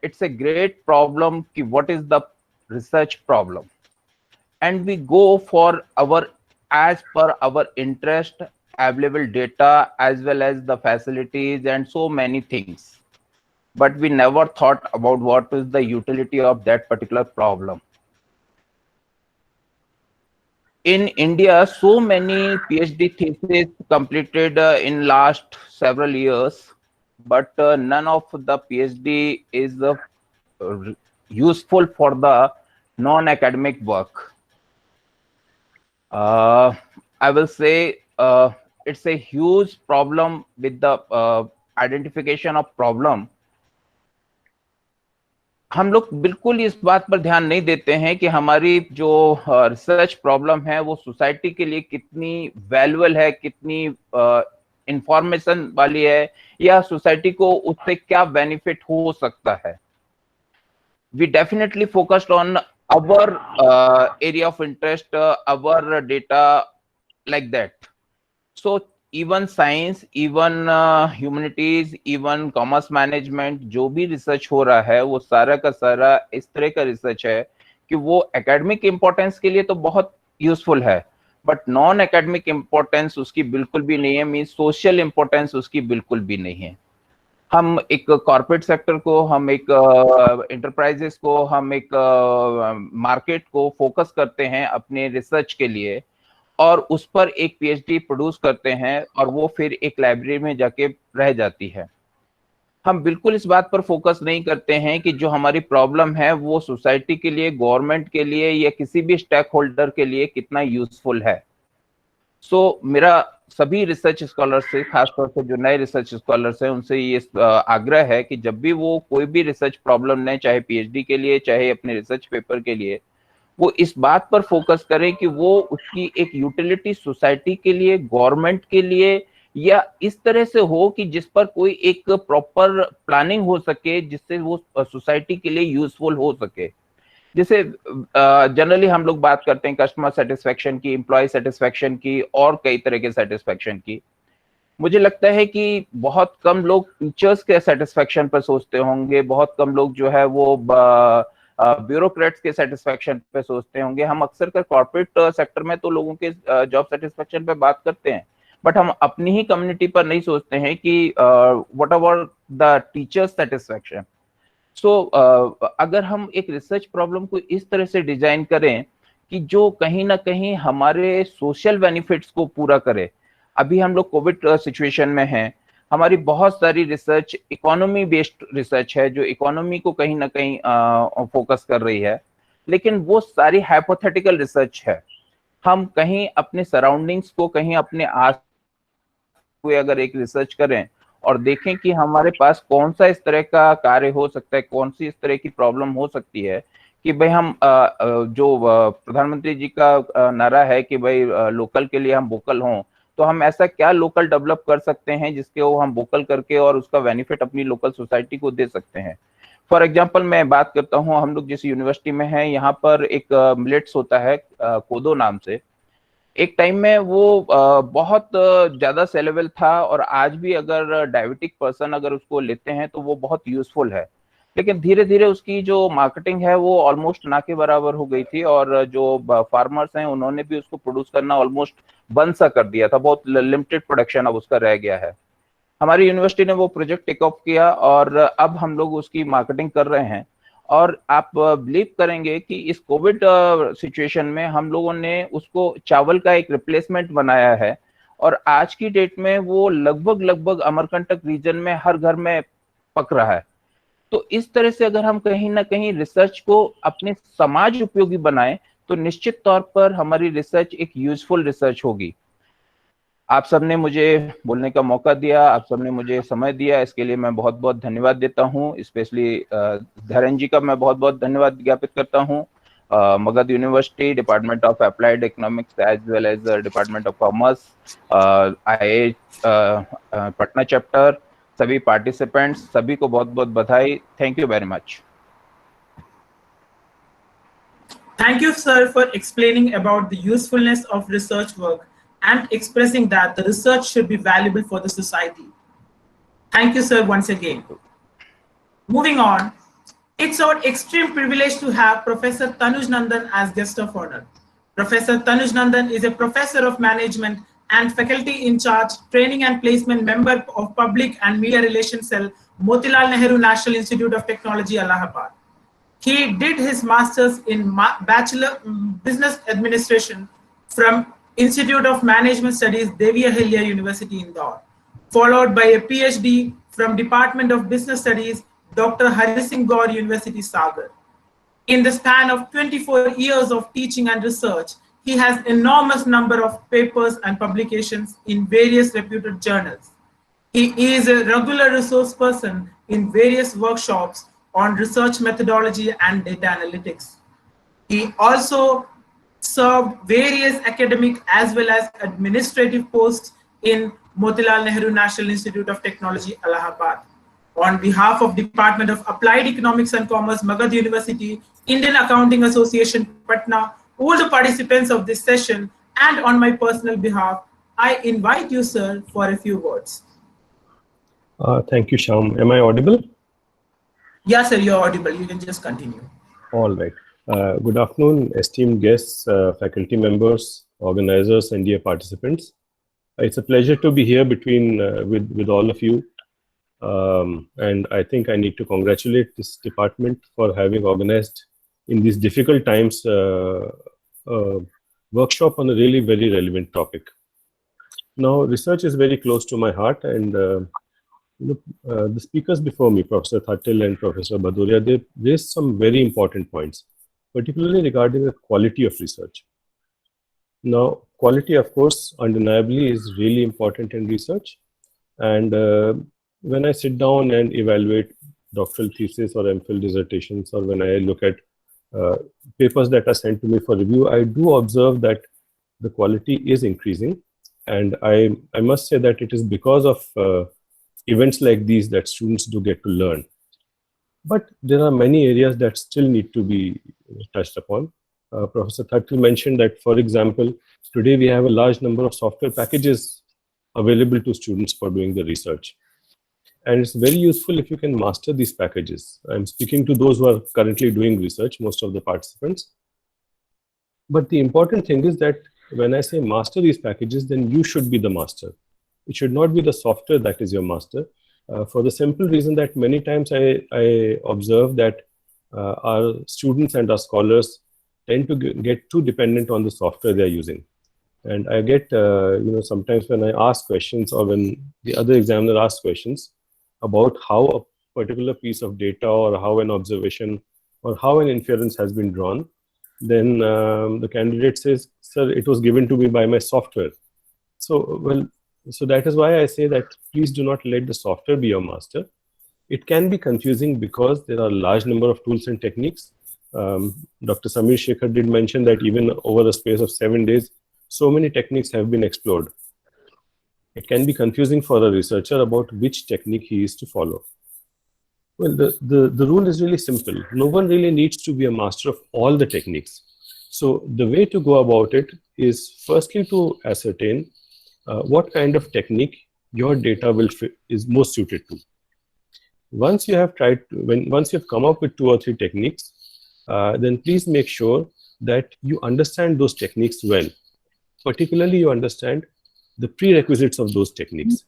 it's a great problem. What is the research problem? And we go for our, as per our interest, available data, as well as the facilities and so many things. But we never thought about what is the utility of that particular problem. In India, so many PhD theses completed in last several years, but none of the PhD is useful for the non-academic work. I will say it's a huge problem with the identification of problem. हम लोग बिल्कुल इस बात पर ध्यान नहीं देते हैं कि हमारी जो रिसर्च प्रॉब्लम है वो सोसाइटी के लिए कितनी वैल्यूएबल है, कितनी इंफॉर्मेशन वाली है, या सोसाइटी को उससे क्या बेनिफिट हो सकता है. We definitely focused on our area of interest, our data, like that. So even science, even humanities, even commerce management, जो भी रिसर्च हो रहा है वो सारा का सारा इस तरह का रिसर्च है कि वो एकेडमिक इम्पोर्टेंस के लिए तो बहुत यूजफुल है, बट नॉन एकेडमिक इम्पोर्टेंस उसकी बिल्कुल भी नहीं है, मीन सोशल इम्पोर्टेंस उसकी बिल्कुल भी नहीं है. हम एक कॉर्पोरेट सेक्टर को, हम एक इंटरप्राइजेस को, हम एक मार्केट को फोकस करते हैं अपने रिसर्च के लिए और उस पर एक पीएचडी प्रोड्यूस करते हैं और वो फिर एक लाइब्रेरी में जाके रह जाती है. हम बिल्कुल इस बात पर फोकस नहीं करते हैं कि जो हमारी प्रॉब्लम है वो सोसाइटी के लिए, गवर्नमेंट के लिए या किसी भी स्टेक होल्डर के लिए कितना यूजफुल है. सो मेरा सभी रिसर्च स्कॉलर्स से, खासतौर से जो नए रिसर्च स्कॉलर्स हैं, उनसे ये आग्रह है कि जब भी वो कोई भी रिसर्च प्रॉब्लम लें, चाहे पीएचडी के लिए, चाहे अपने रिसर्च पेपर के लिए, वो इस बात पर फोकस करें कि वो उसकी एक यूटिलिटी सोसाइटी के लिए, गवर्नमेंट के लिए या इस तरह से हो कि जिस पर कोई एक प्रॉपर प्लानिंग हो सके, जिससे वो सोसाइटी के लिए यूजफुल हो सके. जैसे जनरली हम लोग बात करते हैं कस्टमर सेटिस्फेक्शन की, एम्प्लॉय सेटिस्फेक्शन की और कई तरह के सेटिस्फेक्शन की. मुझे लगता है कि बहुत कम लोग टीचर्स के सेटिस्फेक्शन पर सोचते होंगे, बहुत कम लोग जो है वो ब्यूरोक्रेट्स के सेटिस्फेक्शन पे सोचते होंगे. हम अक्सर कर कॉर्पोरेट सेक्टर में तो लोगों के जॉब सेटिस्फेक्शन पे बात करते हैं, बट हम अपनी ही कम्युनिटी पर नहीं सोचते हैं कि what about the teachers satisfaction. So अगर हम एक रिसर्च प्रॉब्लम को इस तरह से डिजाइन करें कि जो कहीं ना कहीं हमारे सोशल बेनिफिट्स को पूरा करे. अभी हम लोग कोविड सिचुएशन में हैं, हमारी बहुत सारी रिसर्च इकोनॉमी बेस्ड रिसर्च है जो इकोनॉमी को कहीं ना कहीं फोकस कर रही है, लेकिन वो सारी हाइपोथेटिकल रिसर्च है. हम कहीं अपने सराउंडिंग्स को, कहीं अपने आस कोई अगर एक रिसर्च करें और देखें कि हमारे पास कौन सा इस तरह का कार्य हो सकता है, कौन सी इस तरह की प्रॉब्लम हो सकती है कि भाई हम जो प्रधानमंत्री जी का नारा है कि भाई लोकल के लिए हम वोकल हों, तो हम ऐसा क्या लोकल डेवलप कर सकते हैं जिसके वो हम वोकल करके और उसका बेनिफिट अपनी लोकल सोसाइटी को दे सकते हैं. फॉर एग्जांपल मैं बात करता हूँ, हम लोग जिस यूनिवर्सिटी में हैं यहाँ पर एक मिलेट्स होता है कोदो नाम से. एक टाइम में वो बहुत ज्यादा सेलेबल था और आज भी अगर डायबिटिक पर्सन अगर उसको लेते हैं तो वो बहुत यूजफुल है, लेकिन धीरे धीरे उसकी जो मार्केटिंग है वो ऑलमोस्ट ना के बराबर हो गई थी और जो फार्मर्स हैं उन्होंने भी उसको प्रोड्यूस करना ऑलमोस्ट बंद सा कर दिया था. बहुत लिमिटेड प्रोडक्शन अब उसका रह गया है. हमारी यूनिवर्सिटी ने वो प्रोजेक्ट टेक ऑफ किया और अब हम लोग उसकी मार्केटिंग कर रहे हैं. और आप बिलीव करेंगे कि इस कोविड सिचुएशन में हम लोगों ने उसको चावल का एक रिप्लेसमेंट बनाया है और आज की डेट में वो लगभग अमरकंटक रीजन में हर घर में पक रहा है। तो इस तरह से अगर हम कहीं ना कहीं रिसर्च को अपने समाज उपयोगी बनाएं तो निश्चित तौर पर हमारी रिसर्च एक यूजफुल रिसर्च होगी। आप सबने मुझे बोलने का मौका दिया, आप सबने मुझे समय दिया, इसके लिए मैं बहुत बहुत धन्यवाद देता हूँ। स्पेशली धैर्य जी का मैं बहुत बहुत धन्यवाद ज्ञापित करता हूँ। Magad University, Department of Applied Economics, as well as the Department of Commerce, IIH Patna chapter, सभी participants, सभी को बहुत बहुत बधाई। Thank you very much. Thank you, sir, for explaining about the usefulness of research work and expressing that the research should be valuable for the society. Thank you, sir, once again. Moving on, it's our extreme privilege to have Professor Tanuj Nandan as guest of honor. Professor Tanuj Nandan is a professor of management and faculty in charge, training and placement member of Public and Media Relations Cell, Motilal Nehru National Institute of Technology, Allahabad. He did his master's in Bachelor Business Administration from Institute of Management Studies, Devi Ahilya University, Indore, followed by a PhD from Department of Business Studies, Dr. Hari Singh Gaur University, Sagar. In the span of 24 years of teaching and research, he has enormous number of papers and publications in various reputed journals. He is a regular resource person in various workshops on research methodology and data analytics. He also served various academic as well as administrative posts in Motilal Nehru National Institute of Technology, Allahabad. On behalf of Department of Applied Economics and Commerce, Magad University, Indian Accounting Association, Patna, all the participants of this session, and on my personal behalf, I invite you, sir, for a few words. Thank you, Shyam. Am I audible? Yes, sir, you're audible. You can just continue. All right. Good afternoon, esteemed guests, faculty members, organizers, and dear participants. It's a pleasure to be here with all of you. And I think I need to congratulate this department for having organized in these difficult times a workshop on a really very relevant topic. Now, research is very close to my heart, and the speakers before me, Professor Thattil and Professor Bhadoria, they raised some very important points, particularly regarding the quality of research. Now, quality, of course, undeniably is really important in research. And when I sit down and evaluate doctoral thesis or MPhil dissertations, or when I look at papers that are sent to me for review, I do observe that the quality is increasing. And I must say that it is because of events like these that students do get to learn. But there are many areas that still need to be touched upon. Professor Thattil mentioned that, for example, today we have a large number of software packages available to students for doing the research. And it's very useful if you can master these packages. I'm speaking to those who are currently doing research, most of the participants. But the important thing is that when I say master these packages, then you should be the master. It should not be the software that is your master, for the simple reason that many times I observe that our students and our scholars tend to get too dependent on the software they are using. And I get, sometimes when I ask questions, or when the other examiner asks questions about how a particular piece of data or how an observation or how an inference has been drawn, then the candidate says, sir, it was given to me by my software. So that is why I say that please do not let the software be your master. It can be confusing because there are a large number of tools and techniques. Dr. Samir Shekhar did mention that even over the space of 7 days, so many techniques have been explored. It can be confusing for a researcher about which technique he is to follow. Well, the rule is really simple. No one really needs to be a master of all the techniques. So the way to go about it is firstly to ascertain what kind of technique your data is most suited to. Once you have once you've come up with 2 or 3 techniques, then please make sure that you understand those techniques well. Particularly, you understand the prerequisites of those techniques.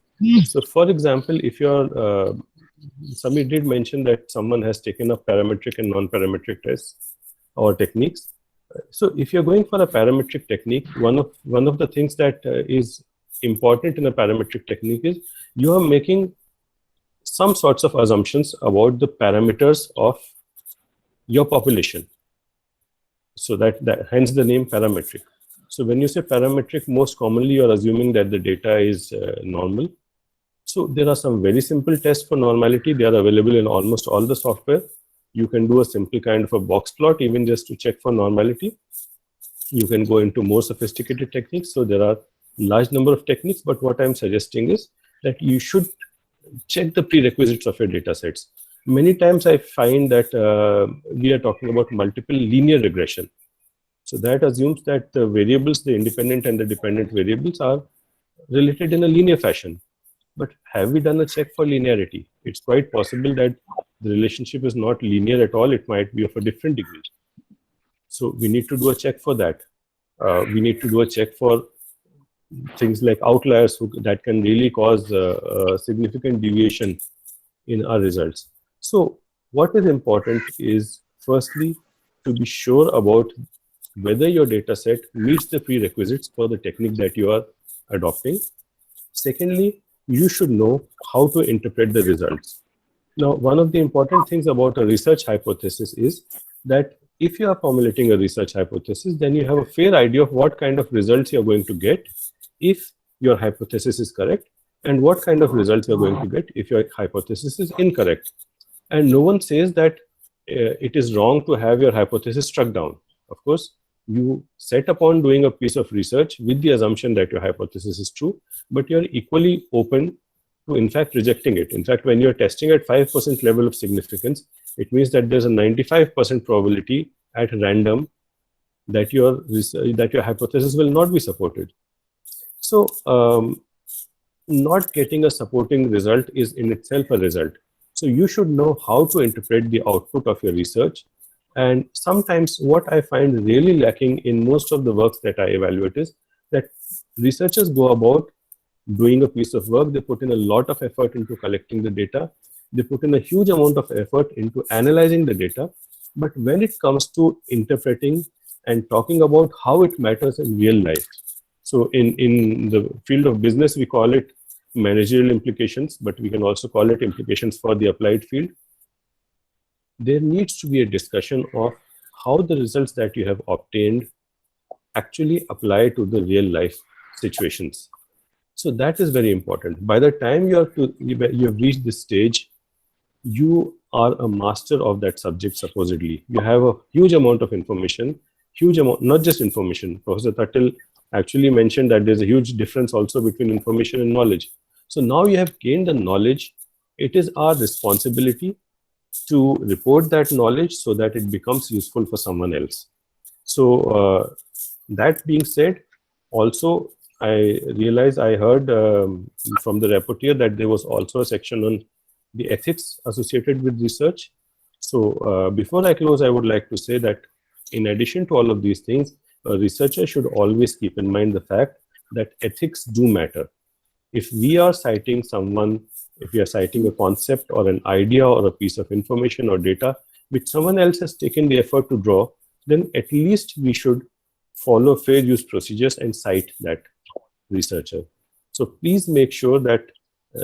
So, for example, if Samir did mention that someone has taken up parametric and non-parametric tests or techniques. So, if you're going for a parametric technique, one of the things that is important in a parametric technique is you are making some sorts of assumptions about the parameters of your population. So that hence the name parametric. So when you say parametric, most commonly you're assuming that the data is normal. So there are some very simple tests for normality. They are available in almost all the software. You can do a simple kind of a box plot, even just to check for normality. You can go into more sophisticated techniques. So there are large number of techniques, but what I'm suggesting is that you should check the prerequisites of your data sets. Many times I find that we are talking about multiple linear regression. So that assumes that the variables, the independent and the dependent variables, are related in a linear fashion. But have we done a check for linearity? It's quite possible that the relationship is not linear at all. It might be of a different degree. So we need to do a check for that. We need to do a check for things like outliers that can really cause a significant deviation in our results. So what is important is, firstly, to be sure about whether your data set meets the prerequisites for the technique that you are adopting. Secondly, you should know how to interpret the results. Now, one of the important things about a research hypothesis is that if you are formulating a research hypothesis, then you have a fair idea of what kind of results you're going to get if your hypothesis is correct, and what kind of results you're going to get if your hypothesis is incorrect. And no one says that it is wrong to have your hypothesis struck down. Of course, you set upon doing a piece of research with the assumption that your hypothesis is true, but you're equally open to, in fact, rejecting it. In fact, when you're testing at 5% level of significance, it means that there's a 95% probability at random that your hypothesis will not be supported. So not getting a supporting result is in itself a result. So you should know how to interpret the output of your research. And sometimes what I find really lacking in most of the works that I evaluate is that researchers go about doing a piece of work. They put in a lot of effort into collecting the data. They put in a huge amount of effort into analyzing the data. But when it comes to interpreting and talking about how it matters in real life, so in the field of business, we call it managerial implications, but we can also call it implications for the applied field. There needs to be a discussion of how the results that you have obtained actually apply to the real life situations. So that is very important. By the time you have reached this stage, you are a master of that subject, supposedly. You have a huge amount of information, not just information. Professor Tatil actually mentioned that there's a huge difference also between information and knowledge. So now you have gained the knowledge. It is our responsibility to report that knowledge so that it becomes useful for someone else. So that being said, also I realized I heard from the rapporteur that there was also a section on the ethics associated with research. So before I close, I would like to say that in addition to all of these things, a researcher should always keep in mind the fact that ethics do matter. If we are citing someone, if we are citing a concept or an idea or a piece of information or data which someone else has taken the effort to draw, then at least we should follow fair use procedures and cite that researcher. So please make sure that,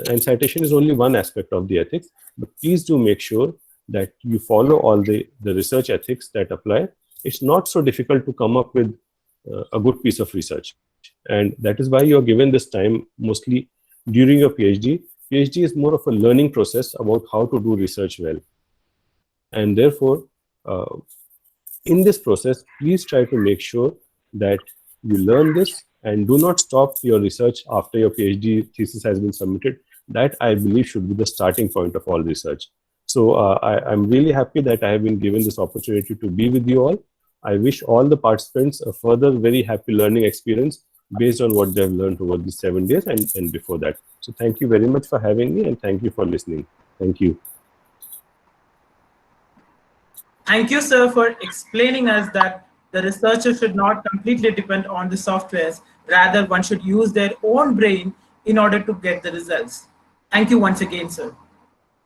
and citation is only one aspect of the ethics, but please do make sure that you follow all the research ethics that apply. It's not so difficult to come up with a good piece of research. And that is why you're given this time mostly during your PhD. PhD is more of a learning process about how to do research well. And therefore, in this process, please try to make sure that you learn this and do not stop your research after your PhD thesis has been submitted. That, I believe, should be the starting point of all research. So I'm really happy that I have been given this opportunity to be with you all. I wish all the participants a further very happy learning experience based on what they've learned over these 7 days and before that. So thank you very much for having me, and thank you for listening. Thank you. Thank you, sir, for explaining us that the researcher should not completely depend on the softwares. Rather, one should use their own brain in order to get the results. Thank you once again, sir.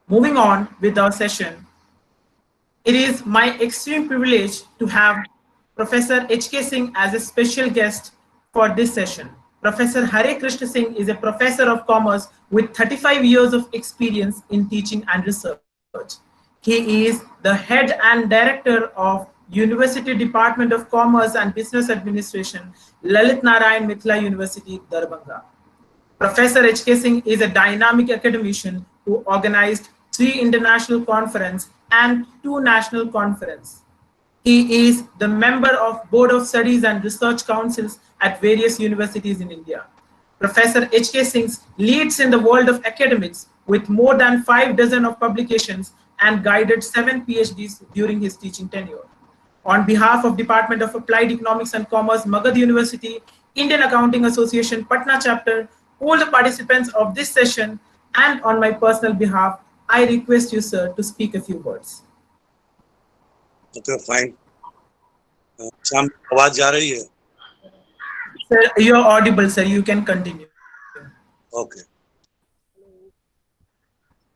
Moving on with our session, it is my extreme privilege to have Professor H.K. Singh as a special guest for this session. Professor Hare Krishna Singh is a professor of commerce with 35 years of experience in teaching and research. He is the head and director of University Department of Commerce and Business Administration, Lalit Narayan Mithila University, Darbhanga. Professor H.K. Singh is a dynamic academician who organized 3 international conferences and 2 national conferences. He is the member of Board of Studies and Research Councils at various universities in India. Professor H.K. Singh leads in the world of academics with more than 5 dozen of publications and guided 7 PhDs during his teaching tenure. On behalf of Department of Applied Economics and Commerce, Magad University, Indian Accounting Association, Patna chapter, all the participants of this session, and on my personal behalf, I request you, sir, to speak a few words. Okay, fine. Sam, आवाज जा रही है? Sir, you're audible, sir. You can continue. Okay.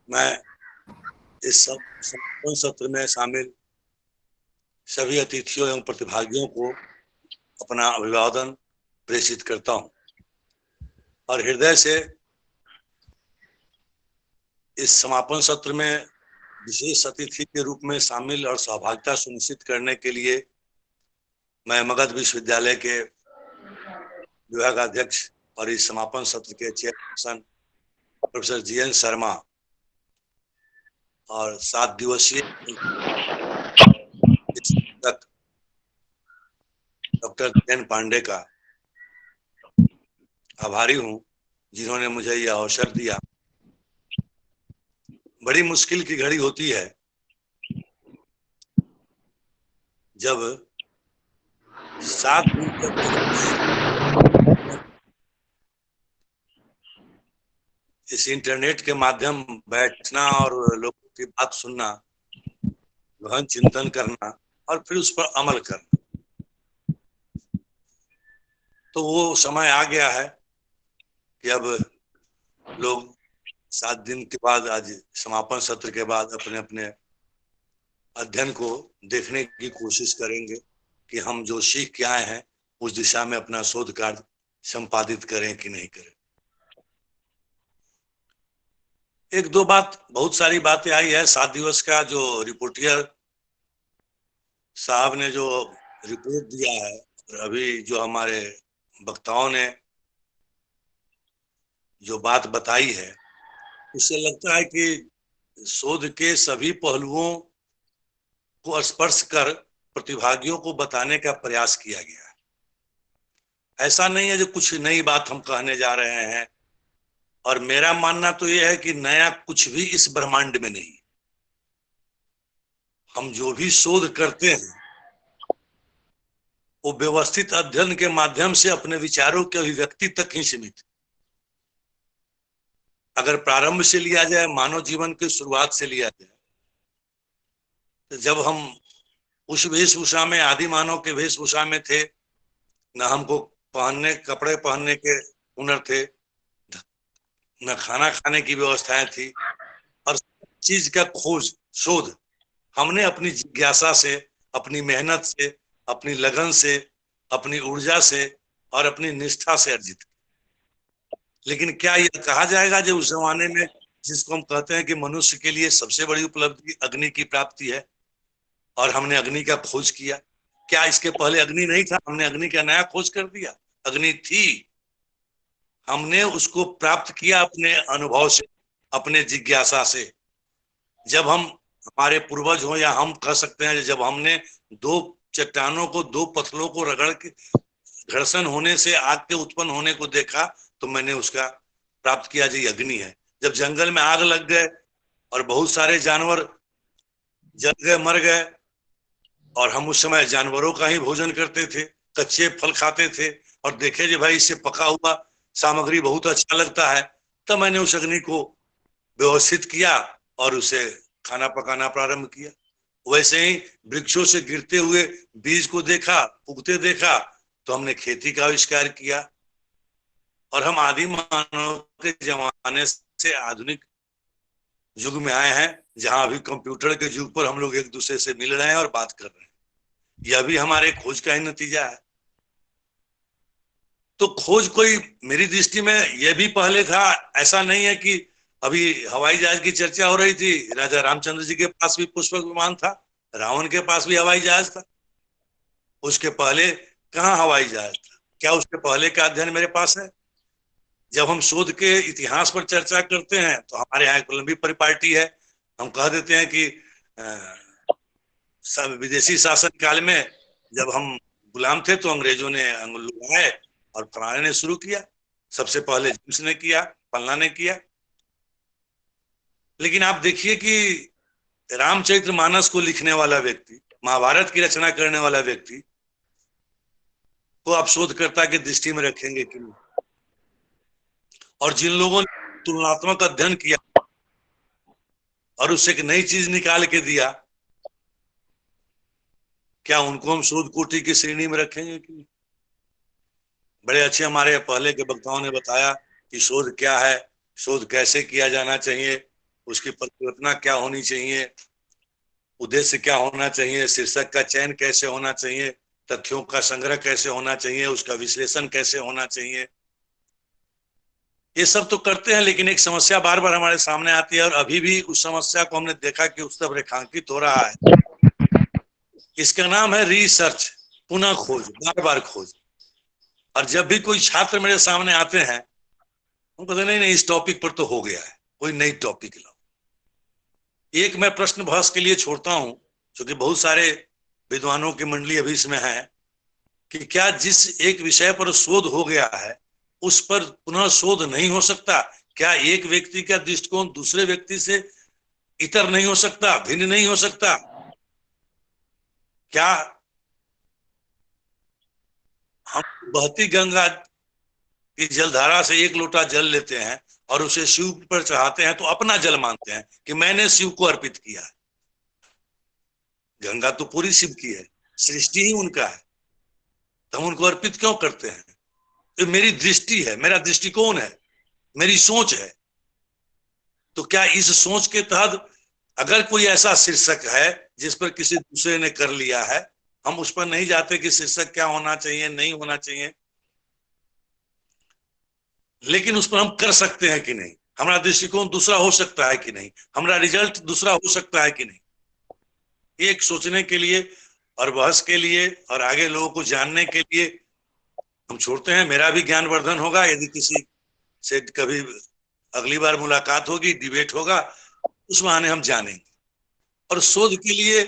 मैं इस संपूर्ण सत्र में शामिल सभी अतिथियों एवं प्रतिभागियों को अपना अभिवादन प्रेषित करता हूं और हृदय से इस समापन सत्र में विशेष अतिथि के रूप में शामिल और सहभागिता सुनिश्चित करने के लिए मैं मगध विश्वविद्यालय के विभागाध्यक्ष और इस समापन सत्र के चेयरपर्सन प्रोफेसर जीएन शर्मा और 7 दिवसीय डॉक्टर जैन पांडे का आभारी हूं, जिन्होंने मुझे यह अवसर दिया। बड़ी मुश्किल की घड़ी होती है जब 7 दिन इस इंटरनेट के माध्यम बैठना और लोगों की बात सुनना, गहन चिंतन करना और फिर उस पर अमल करना। तो वो समय आ गया है कि अब लोग 7 दिन के बाद, आज समापन सत्र के बाद, अपने अपने अध्ययन को देखने की कोशिश करेंगे कि हम जो सीख के आए हैं उस दिशा में अपना शोध कार्य संपादित करें कि नहीं करें। 1-2 बात, बहुत सारी बातें आई है। 7 दिवस का जो रिपोर्टियर साहब ने जो रिपोर्ट दिया है और अभी जो हमारे वक्ताओं ने जो बात बताई है, उससे लगता है कि शोध के सभी पहलुओं को स्पर्श कर प्रतिभागियों को बताने का प्रयास किया गया है। ऐसा नहीं है जो कुछ नई बात हम कहने जा रहे हैं, और मेरा मानना तो यह है कि नया कुछ भी इस ब्रह्मांड में नहीं। हम जो भी शोध करते हैं वो व्यवस्थित अध्ययन के माध्यम से अपने विचारों के अभिव्यक्ति तक ही सीमित। अगर प्रारंभ से लिया जाए, मानव जीवन की शुरुआत से लिया जाए, तो जब हम उस वेशभूषा में, आदि मानव के वेशभूषा में थे, न हमको कपड़े पहनने के हुनर थे, न खाना खाने की व्यवस्थाएं थी, और चीज का खोज, शोध हमने अपनी जिज्ञासा से, अपनी मेहनत से, अपनी लगन से, अपनी ऊर्जा से और अपनी निष्ठा से अर्जित। लेकिन क्या यह कहा जाएगा जो उस जमाने में, जिसको हम कहते हैं कि मनुष्य के लिए सबसे बड़ी उपलब्धि अग्नि की प्राप्ति है, और हमने अग्नि का खोज किया? क्या इसके पहले अग्नि नहीं था? हमने अग्नि का नया खोज कर दिया? अग्नि थी, हमने उसको प्राप्त किया अपने अनुभव से, अपने जिज्ञासा से। जब हम, हमारे पूर्वज हो या हम कह सकते हैं, जब हमने 2 चट्टानों को, 2 पत्थरों को रगड़ के घर्षण होने से आग के उत्पन्न होने को देखा, तो मैंने उसका प्राप्त किया जी अग्नि है। जब जंगल में आग लग गए और बहुत सारे जानवर जल गए, मर गए, और हम उस समय जानवरों का ही भोजन करते थे, कच्चे फल खाते थे, और देखे जी भाई इससे पका हुआ सामग्री बहुत अच्छा लगता है, तब मैंने उस अग्नि को व्यवस्थित किया और उसे खाना पकाना प्रारंभ किया। वैसे ही वृक्षों से गिरते हुए बीज को देखा, उगते देखा, तो हमने खेती का आविष्कार किया। और हम आदि मानव के जमाने से आधुनिक युग में आए हैं, जहां अभी कंप्यूटर के युग पर हम लोग एक दूसरे से मिल रहे हैं और बात कर रहे हैं। यह भी हमारे खोज का ही नतीजा है। तो खोज कोई मेरी दृष्टि में यह भी पहले था, ऐसा नहीं है कि अभी हवाई जहाज की चर्चा हो रही थी, राजा रामचंद्र जी के पास भी पुष्पक विमान था, रावण के पास भी हवाई जहाज था, उसके पहले कहाँ हवाई जहाज था? क्या उसके पहले का अध्ययन मेरे पास है? जब हम शोध के इतिहास पर चर्चा करते हैं तो हमारे यहाँ एक लंबी परिपाटी है, हम कह देते हैं कि सब विदेशी शासन काल में जब हम गुलाम थे तो अंग्रेजों ने लुभाए और फलाने ने शुरू किया, सबसे पहले जेम्स ने किया, फलाना ने किया। लेकिन आप देखिए कि रामचरितमानस को लिखने वाला व्यक्ति, महाभारत की रचना करने वाला व्यक्ति को आप शोधकर्ता की दृष्टि में रखेंगे कि नहीं? और जिन लोगों ने तुलनात्मक अध्ययन किया और उससे एक नई चीज निकाल के दिया, क्या उनको हम शोध कोटि की श्रेणी में रखेंगे कि नहीं? बड़े अच्छे हमारे पहले के वक्ताओं ने बताया कि शोध क्या है, शोध कैसे किया जाना चाहिए, उसकी परिकल्पना क्या होनी चाहिए, उद्देश्य क्या होना चाहिए, शीर्षक का चयन कैसे होना चाहिए, तथ्यों का संग्रह कैसे होना चाहिए, उसका विश्लेषण कैसे होना चाहिए। ये सब तो करते हैं, लेकिन एक समस्या बार बार हमारे सामने आती है और अभी भी उस समस्या को हमने देखा कि उस तरफ रेखांकित हो रहा है। इसका नाम है रिसर्च, पुनः खोज, बार बार खोज। और जब भी कोई छात्र मेरे सामने आते हैं, हम कहते नहीं नहीं इस टॉपिक पर तो हो गया है, कोई नई टॉपिक लाओ। एक मैं प्रश्न बहस के लिए छोड़ता हूं, क्योंकि बहुत सारे विद्वानों की मंडली अभी इसमें है, कि क्या जिस एक विषय पर शोध हो गया है उस पर पुनः शोध नहीं हो सकता? क्या एक व्यक्ति का दृष्टिकोण दूसरे व्यक्ति से इतर नहीं हो सकता, भिन्न नहीं हो सकता? क्या हम बहती गंगा की जलधारा से एक लोटा जल लेते हैं और उसे शिव पर चढ़ाते हैं तो अपना जल मानते हैं कि मैंने शिव को अर्पित किया है? गंगा तो पूरी शिव की है, सृष्टि ही उनका है, तो हम उनको अर्पित क्यों करते हैं? तो मेरी दृष्टि है, मेरा दृष्टिकोण है, मेरी सोच है। तो क्या इस सोच के तहत अगर कोई ऐसा शीर्षक है जिस पर किसी दूसरे ने कर लिया है, हम उस पर नहीं जाते कि शीर्षक क्या होना चाहिए, नहीं होना चाहिए, लेकिन उस पर हम कर सकते हैं कि नहीं, हमारा दृष्टिकोण दूसरा हो सकता है कि नहीं, हमारा रिजल्ट दूसरा हो सकता है कि नहीं। एक सोचने के लिए और बहस के लिए और आगे लोगों को जानने के लिए हम छोड़ते हैं। मेरा भी ज्ञानवर्धन होगा यदि किसी से कभी अगली बार मुलाकात होगी, डिबेट होगा, उस बहाने हम जानेंगे। और शोध के लिए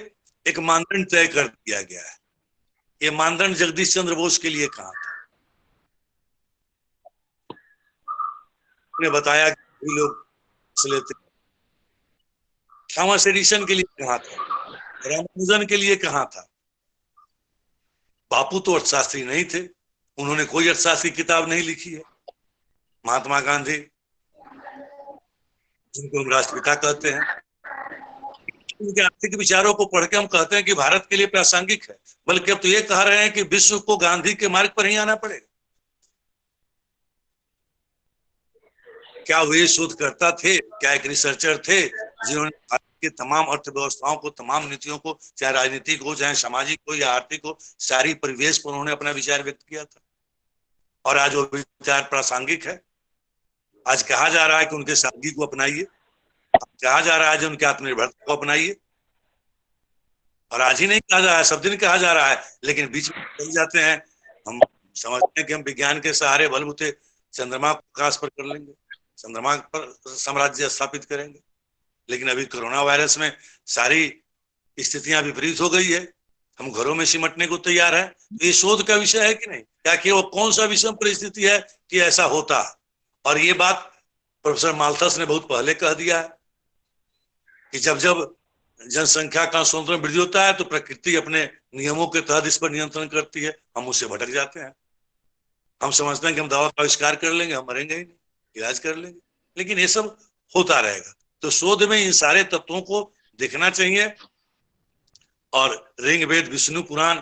एक मानदंड तय कर दिया गया है। ये मानदंड जगदीश चंद्र बोस के लिए कहा था, उन्हें बताया कि लोग लेते, थॉमस एडिसन के लिए कहा था, रामानुजन के लिए कहा था। बापू तो अर्थशास्त्री नहीं थे, उन्होंने कोई अर्थशास्त्री किताब नहीं लिखी है। महात्मा गांधी, जिनको हम राष्ट्रपिता कहते हैं, उनके आर्थिक विचारों को पढ़ के हम कहते हैं कि भारत के लिए प्रासंगिक है, बल्कि अब तो ये कह रहे हैं कि विश्व को गांधी के मार्ग पर ही आना पड़ेगा। क्या वे शोधकर्ता थे? क्या एक रिसर्चर थे जिन्होंने भारत की तमाम अर्थव्यवस्थाओं को, तमाम नीतियों को, चाहे राजनीतिक हो, चाहे सामाजिक हो या आर्थिक हो, सारी परिवेश पर उन्होंने अपना विचार व्यक्त किया था? और आज वो विचार प्रासंगिक है। आज कहा जा रहा है कि उनके सादगी को अपनाइए, कहा जा रहा है कि उनके आत्मनिर्भरता को अपनाइए, और आज ही नहीं कहा जा रहा है, सब दिन कहा जा रहा है, लेकिन बीच में चल जाते हैं। हम समझते हैं कि हम विज्ञान के सहारे बलबूते चंद्रमा को आकाश पर कर लेंगे, चंद्रमा पर साम्राज्य स्थापित करेंगे, लेकिन अभी कोरोना वायरस में सारी स्थितियां विपरीत हो गई है, हम घरों में सिमटने को तैयार है। ये शोध का विषय है कि नहीं? क्या कि वो कौन सा विषम परिस्थिति है कि ऐसा होता? और ये बात प्रोफेसर माल्थस ने बहुत पहले कह दिया है कि जब जब जनसंख्या का संतुलन वृद्धि होता है तो प्रकृति अपने नियमों के तहत इस पर नियंत्रण करती है, हम उससे भटक जाते हैं। हम समझते हैं कि हम दवा का आविष्कार कर लेंगे, हम मरेंगे ही नहीं, इलाज कर लेंगे, लेकिन ये सब होता रहेगा। तो शोध में इन सारे तत्वों को देखना चाहिए। और ऋग, वेद, विष्णु पुराण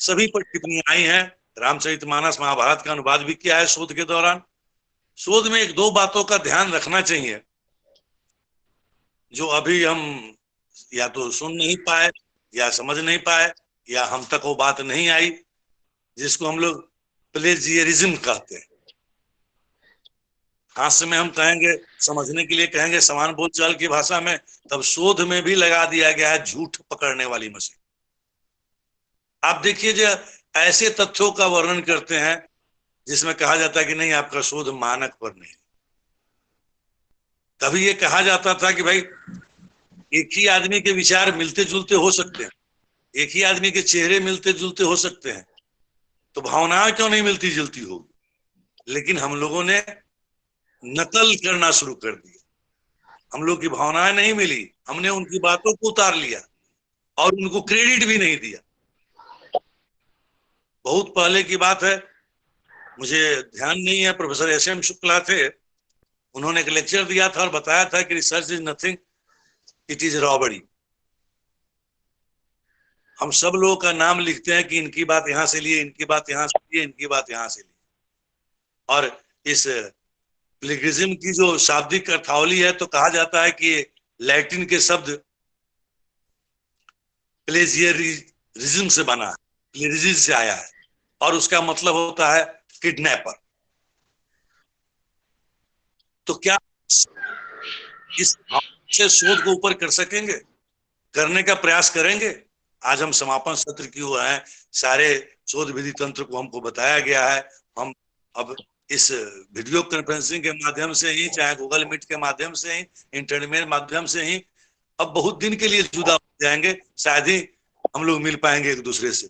सभी पर टिप्पणियां आई हैं। रामचरितमानस, महाभारत का अनुवाद भी किया है शोध के दौरान। शोध में एक दो बातों का ध्यान रखना चाहिए जो अभी हम या तो सुन नहीं पाए या समझ नहीं पाए या हम तक वो बात नहीं आई, जिसको हम लोग प्लेजियरिज्म कहते हैं। हास्य में हम कहेंगे, समझने के लिए कहेंगे समान बोलचाल की भाषा में, तब शोध में भी लगा दिया गया है झूठ पकड़ने वाली मशीन। आप देखिए जो ऐसे तथ्यों का वर्णन करते हैं जिसमें कहा जाता है कि नहीं आपका शोध मानक पर नहीं। कभी ये कहा जाता था कि भाई एक ही आदमी के विचार मिलते जुलते हो सकते हैं, एक ही आदमी के चेहरे मिलते जुलते हो सकते हैं, तो भावनाएं क्यों नहीं मिलती जुलती होगी। लेकिन हम लोगों ने नकल करना शुरू कर दिया। हम लोग की भावनाएं नहीं मिली, हमने उनकी बातों को उतार लिया और उनको क्रेडिट भी नहीं दिया। बहुत पहले की बात है, मुझे ध्यान नहीं है, प्रोफेसर एस.एम. शुक्ला थे, उन्होंने एक लेक्चर दिया था और बताया था कि research is nothing, it is robbery. हम सब लोगों का नाम लिखते हैं कि इनकी बात यहां से लिए, इनकी बात यहां से लिए, इनकी बात यहां से लिए, और इस प्लेगियरिज्म की जो शाब्दिक अर्थावली है तो कहा जाता है कि लैटिन के शब्द प्लेजियरिज्म से बना है, प्लेजियरिज्म से आया है, और उसका मतलब होता है किडनैपर। तो क्या इस से शोध को ऊपर कर सकेंगे, करने का प्रयास करेंगे? आज हम समापन सत्र की ओर हैं, सारे शोध विधि तंत्र को हमको बताया गया है। हम अब इस वीडियो कॉन्फ्रेंसिंग के माध्यम से ही, चाहे गूगल मीट के माध्यम से ही, इंटरनेट के माध्यम से ही, अब बहुत दिन के लिए जुदा हो जाएंगे, शायद ही हम लोग मिल पाएंगे एक दूसरे से।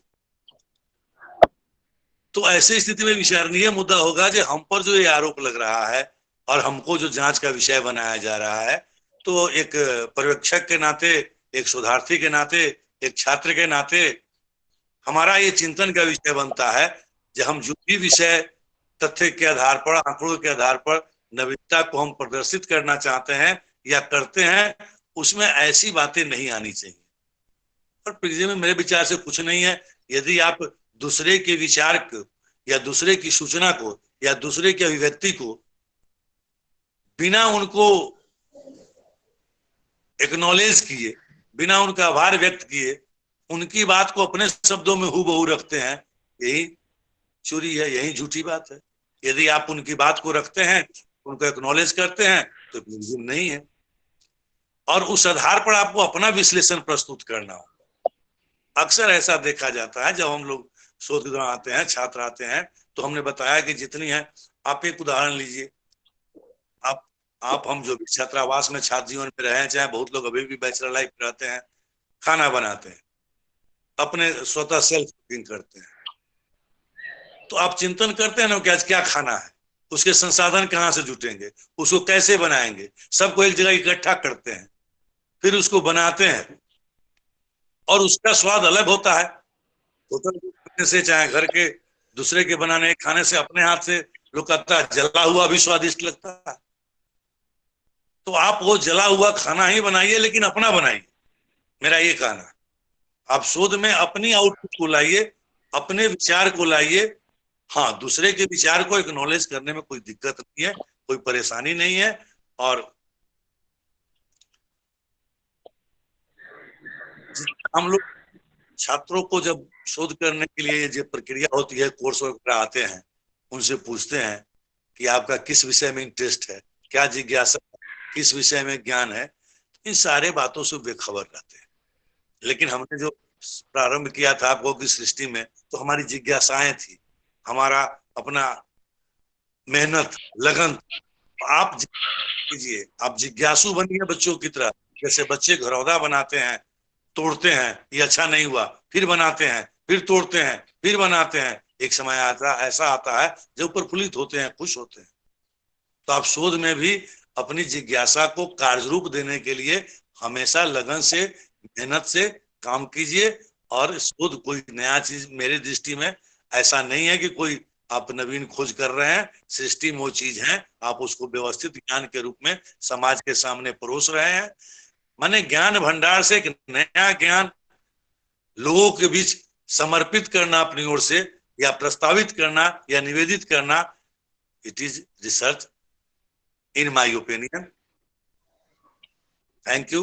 तो ऐसी स्थिति में विचारणीय मुद्दा होगा कि हम पर जो ये आरोप लग रहा है और हमको जो जांच का विषय बनाया जा रहा है, तो एक पर्यवेक्षक के नाते, एक शोधार्थी के नाते, एक छात्र के नाते हमारा ये चिंतन का विषय बनता है जब हम जो भी विषय तथ्य के आधार पर, आंकड़ों के आधार पर नवीनता को हम प्रदर्शित करना चाहते हैं या करते हैं, उसमें ऐसी बातें नहीं आनी चाहिए। और प्रिज्म में मेरे विचार से कुछ नहीं है। यदि आप दूसरे के विचार को या दूसरे की सूचना को या दूसरे की अभिव्यक्ति को बिना उनको एक्नॉलेज किए, बिना उनका आभार व्यक्त किए, उनकी बात को अपने शब्दों में हूबहू रखते हैं, यही चोरी है, यही झूठी बात है। यदि आप उनकी बात को रखते हैं, उनको एक्नॉलेज करते हैं, तो प्लेजियरिज्म नहीं है। और उस आधार पर आपको अपना विश्लेषण प्रस्तुत करना होगा। अक्सर ऐसा देखा जाता है, जब हम लोग शोध आते हैं, छात्र आते हैं, तो हमने बताया कि जितनी है, आप एक उदाहरण लीजिए, आप हम जो भी छात्रावास में छात्र जीवन में रहे हैं, चाहे बहुत लोग अभी भी बैचलर लाइफ में रहते हैं, खाना बनाते हैं, अपने स्वतः सेल्फ कुकिंग करते हैं, तो आप चिंतन करते हैं ना कि आज क्या खाना है, उसके संसाधन कहाँ से जुटेंगे, उसको कैसे बनाएंगे, सबको एक जगह इकट्ठा करते हैं, फिर उसको बनाते हैं, और उसका स्वाद अलग होता है। होटल से चाहे घर के दूसरे के बनाने खाने से, अपने हाथ से लोग कहता है जला हुआ भी स्वादिष्ट लगता है। तो आप वो जला हुआ खाना ही बनाइए, लेकिन अपना बनाइए, मेरा ये कहना। आप शोध में अपनी आउटपुट को लाइए, अपने विचार को लाइए। हाँ, दूसरे के विचार को एक्नॉलेज करने में कोई दिक्कत नहीं है, कोई परेशानी नहीं है। और हम लोग छात्रों को जब शोध करने के लिए जो प्रक्रिया होती है, कोर्स वगैरह आते हैं, उनसे पूछते हैं कि आपका किस विषय में इंटरेस्ट है, क्या जिज्ञासा, किस विषय में ज्ञान है, इन सारे बातों से बेखबर रहते हैं। लेकिन हमने जो प्रारंभ किया था आपको की सृष्टि में, तो हमारी जिज्ञासाएं थी, हमारा अपना मेहनत, लगन। आप कीजिए, आप जिज्ञासु बनिए बच्चों की तरह। जैसे बच्चे घरौंदा बनाते हैं, तोड़ते हैं, ये अच्छा नहीं हुआ, फिर बनाते हैं, फिर तोड़ते हैं, फिर बनाते हैं। एक समय ऐसा आता है जब प्रफुल्लित होते हैं, खुश होते हैं। तो आप शोध में भी अपनी जिज्ञासा को कार्यरूप देने के लिए हमेशा लगन से, मेहनत से काम कीजिए। और शोध कोई नया चीज मेरी दृष्टि में ऐसा नहीं है कि कोई आप नवीन खोज कर रहे हैं। सृष्टि में वो चीज है, आप उसको व्यवस्थित ज्ञान के रूप में समाज के सामने परोस रहे हैं। माने ज्ञान भंडार से एक नया ज्ञान लोगों के बीच समर्पित करना अपनी ओर से, या प्रस्तावित करना या निवेदित करना, it is research in my opinion. Thank you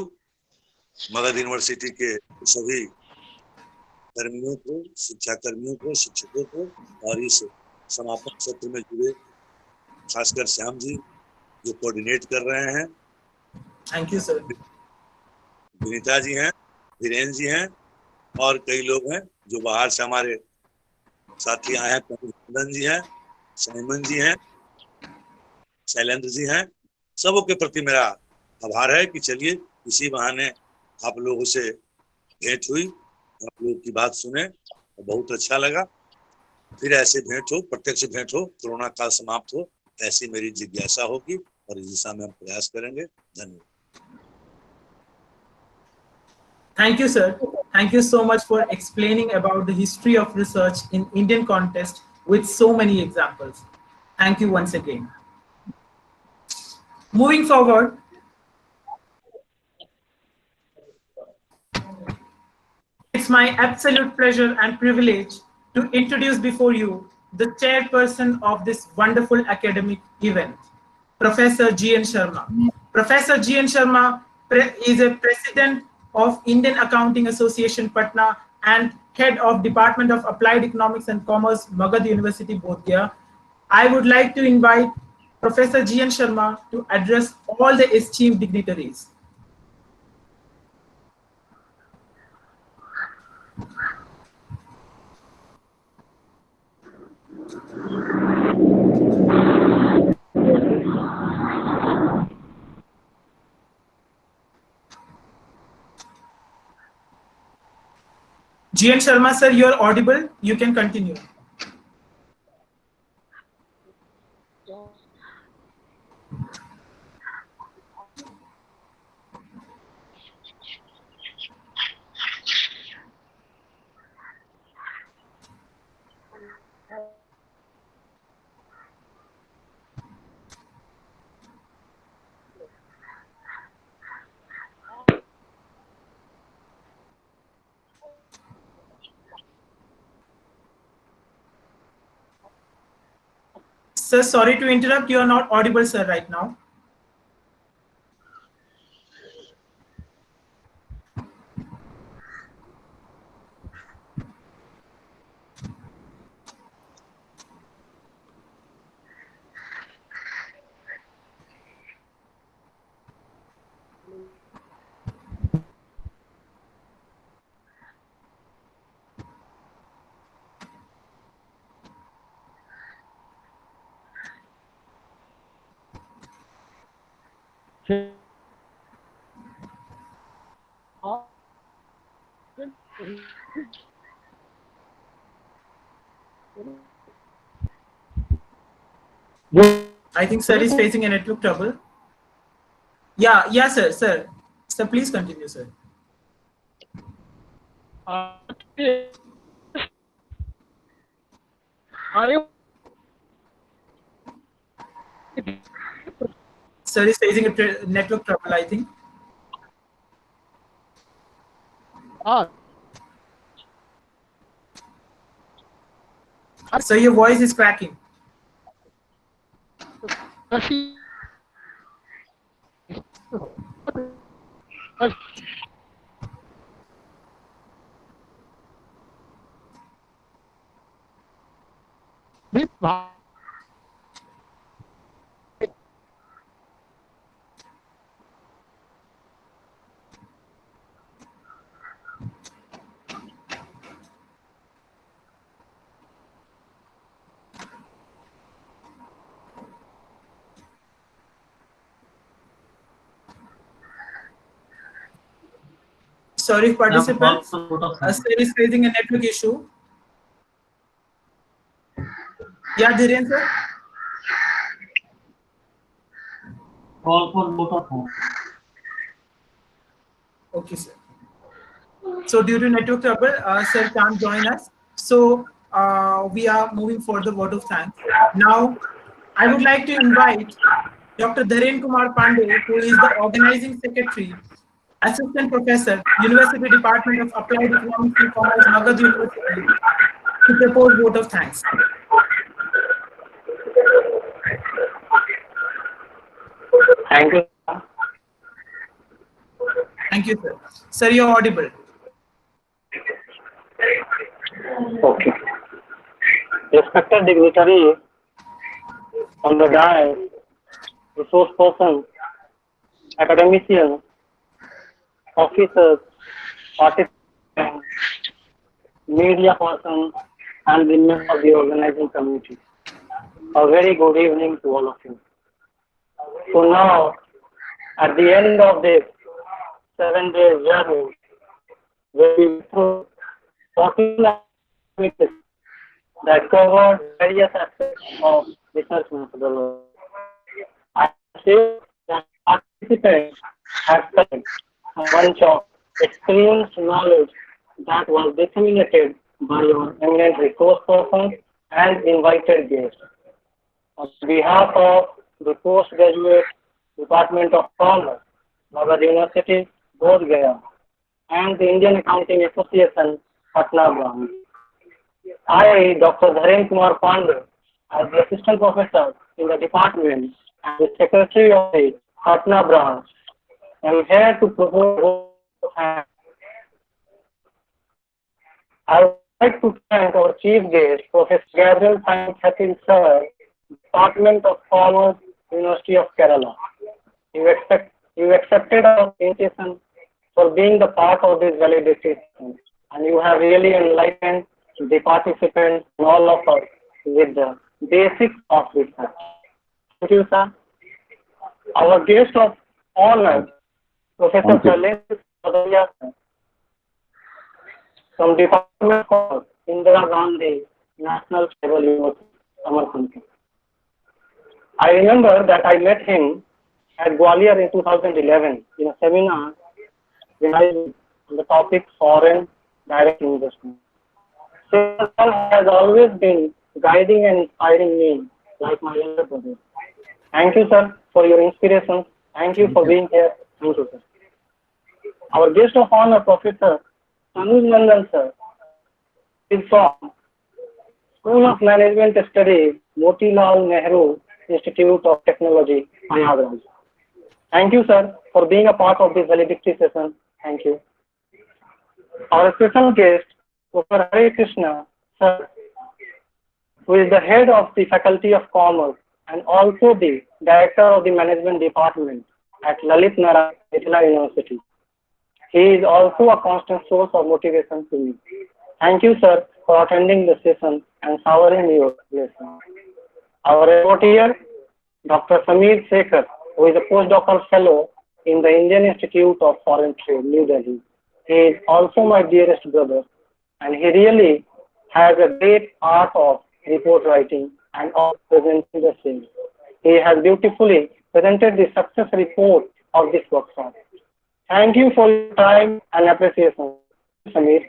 Magadh university के सभी कर्मियों को, शिक्षा कर्मियों को, शिक्षकों को, और इस समापन सत्र में जुड़े, खासकर श्याम जी जो कोऑर्डिनेट कर रहे हैं। Thank you sir. Vinita ji हैं, धीरेन्द्र जी हैं और कई लोग हैं जो बाहर से हमारे साथी आए हैं। कुंदन जी हैं, साइमन जी हैं, शैलेंद्र जी हैं। सबों के प्रति मेरा आभार है कि चलिए इसी बहाने आप लोगों से भेंट हुई, आप लोगों की बात सुने, बहुत अच्छा लगा। फिर ऐसे भेंट हो, प्रत्यक्ष भेंट हो, कोरोना काल समाप्त हो, ऐसी मेरी जिज्ञासा होगी और इस दिशा में हम प्रयास करेंगे। धन्यवाद। Thank you, sir. Thank you so much for explaining about the history of research in Indian context with so many examples. Thank you once again. Moving forward, it's my absolute pleasure and privilege to introduce before you the chairperson of this wonderful academic event, Professor G.N. Sharma. Professor G.N. Sharma is a president of Indian Accounting Association, Patna, and head of Department of Applied Economics and Commerce, Magad University, Bodh Gaya. I would like to invite Professor G.N. Sharma to address all the esteemed dignitaries. G.N. Sharma, sir, you're audible. You can continue. Sir, sorry to interrupt. You are not audible, sir, right now. I think sir is facing a network trouble. Yeah, sir. Sir, please continue, sir. Sir is facing a network trouble, I think. So your voice is cracking. Sorry, participants. Sir is facing a network issue. Yeah, Dhiren, sir. Call for vote of no. Okay, sir. So due to network trouble, sir can't join us. So we are moving for the vote of thanks. Now, I would like to invite Dr. Dhiren Kumar Pandey, who is the organizing secretary, assistant professor, University Department of Applied Economics and Commerce, Magad University, to propose vote of thanks. Thank you. Thank you, sir. Sir, you're audible. Okay. Yes, respected dignitaries on the dais, resource persons, academicians, officers, participants, media persons, and the members of the organizing committee. A very good evening to all of you. So now, at the end of this 7-day journey, where we went through 14 activities that covered various aspects of research methodology, I say that participants have spent a bunch of experienced knowledge that was disseminated by your eminent resource persons and invited guests. On behalf of the Postgraduate Department of Commerce, Magadha University, Bodh Gaya, and the Indian Accounting Association, Patna branch, I, Dr. Dharen Kumar Pandey, as the Assistant Professor in the department and the Secretary of the Patna branch, am here to propose. I would like to thank our Chief Guest, Professor Gabriel Khatil Sir, Department of Commerce, University of Kerala. You accepted our invitation for being the part of this validation, and you have really enlightened the participants and all of us with the basics of research. Thank you, sir. Our guest of honor, Professor Kailash Bhadauria from Department of Indira Gandhi National Tribal University, Amarkantak. I remember that I met him at Gwalior in 2011 in a seminar on the topic foreign direct investment. Sir has always been guiding and inspiring me like my elder brother. Thank you, sir, for your inspiration. Thank you for being here. Thank you, sir. Our guest of honor, Professor Anuj Nandan, sir, is from School of Management Studies, Motilal Nehru Institute of Technology, Prayagraj. Thank you, sir, for being a part of this valedictory session. Thank you. Our special guest, Professor Hare Krishna, sir, who is the head of the Faculty of Commerce and also the Director of the Management Department at Lalit Narayan Mithila University. He is also a constant source of motivation to me. Thank you, sir, for attending the session and showering your blessings. Our reporter, Dr. Samir Sekhar, who is a postdoctoral fellow in the Indian Institute of Foreign Trade, New Delhi. He is also my dearest brother, and he really has a great art of report writing and of presenting the same. He has beautifully presented the success report of this workshop. Thank you for your time and appreciation, Samir.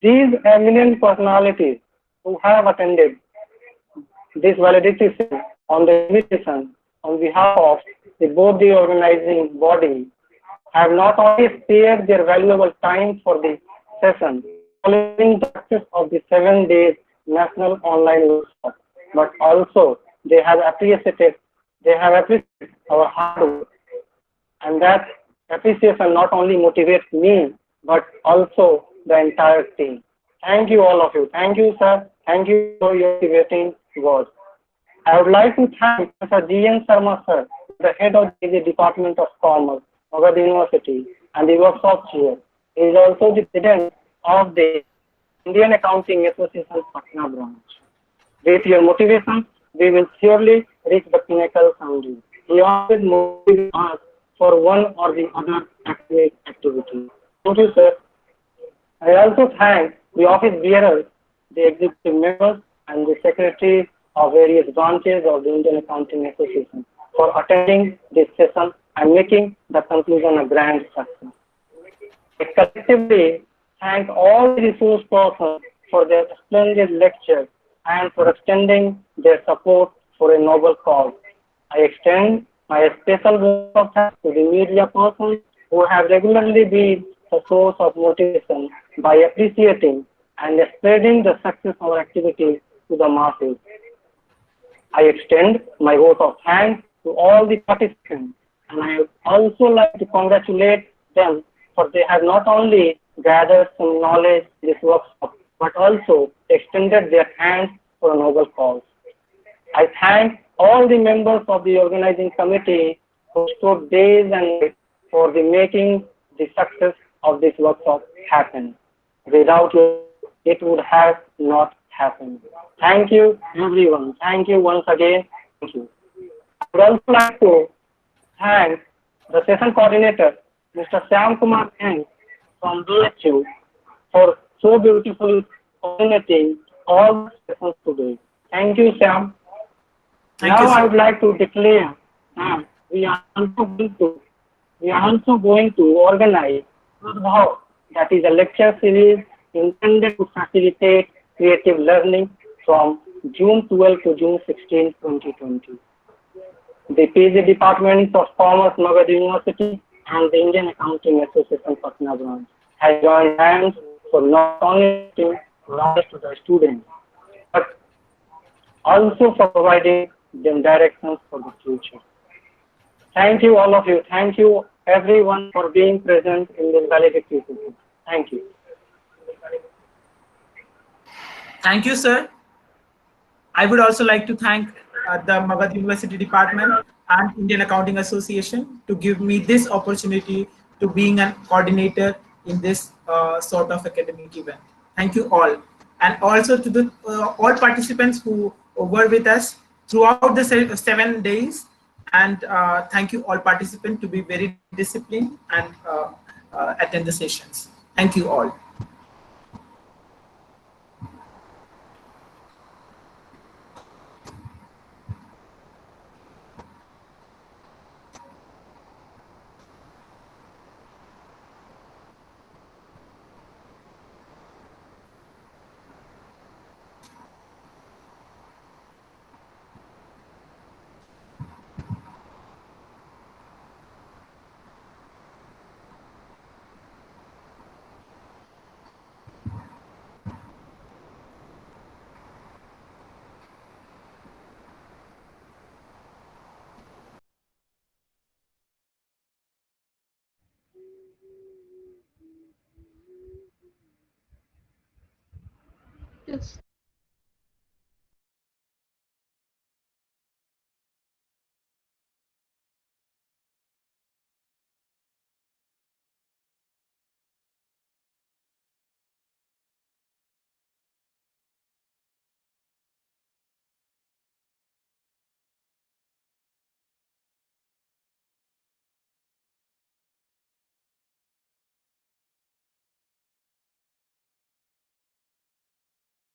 These eminent personalities who have attended this validity session on the invitation on behalf of both the organizing body have not only spared their valuable time for the session following the success of the 7 days national online workshop, but also they have appreciated our hard work, and that appreciation not only motivates me but also the entire team. Thank you, all of you. Thank you, sir. Thank you for your motivating words. I would like to thank Professor G.N. Sharma, sir, the head of the Department of Commerce, Magadha University, and the workshop chair. He is also the president of the Indian Accounting Association, Patna branch. With your motivation, we will surely reach the pinnacle someday. He always motivates us for one or the other activity. Thank you, sir. I also thank the office bearers, the executive members, and the secretaries of various branches of the Indian Accounting Association for attending this session and making the conclusion a grand success. I collectively thank all the resource persons for their splendid lecture and for extending their support for a noble cause. I extend my special vote of thanks to the media persons who have regularly been a source of motivation by appreciating and spreading the success of our activities to the masses. I extend my vote of thanks to all the participants, and I would also like to congratulate them for they have not only gathered some knowledge in this workshop, but also extended their hands for a noble cause. I thank all the members of the organizing committee who stood days and nights for the making the success of this workshop happen. Without you, it would have not happened. Thank you, everyone. Thank you once again. Thank you. I would also like to thank the session coordinator, Mr. Syam Kumar N from BHU, for so beautiful coordinating all the sessions today. Thank you, Syam. Thank Now you, sir. I would like to declare that we are also going to organize Udbhav, that is a lecture series intended to facilitate creative learning from June 12 to June 16, 2020. The PG Department of Commerce, Magadha University, and the Indian Accounting Association Patna branch has joined hands for not only giving knowledge to the students, but also for providing them directions for the future. Thank you, all of you. Thank you, everyone, for being present in this valedictory session. Thank you. Thank you, sir. I would also like to thank the Magadha University Department and Indian Accounting Association to give me this opportunity to being a coordinator in this sort of academic event. Thank you all. And also to the all participants who were with us throughout the 7 days. And thank you all participants to be very disciplined and attend the sessions. Thank you all. Yes.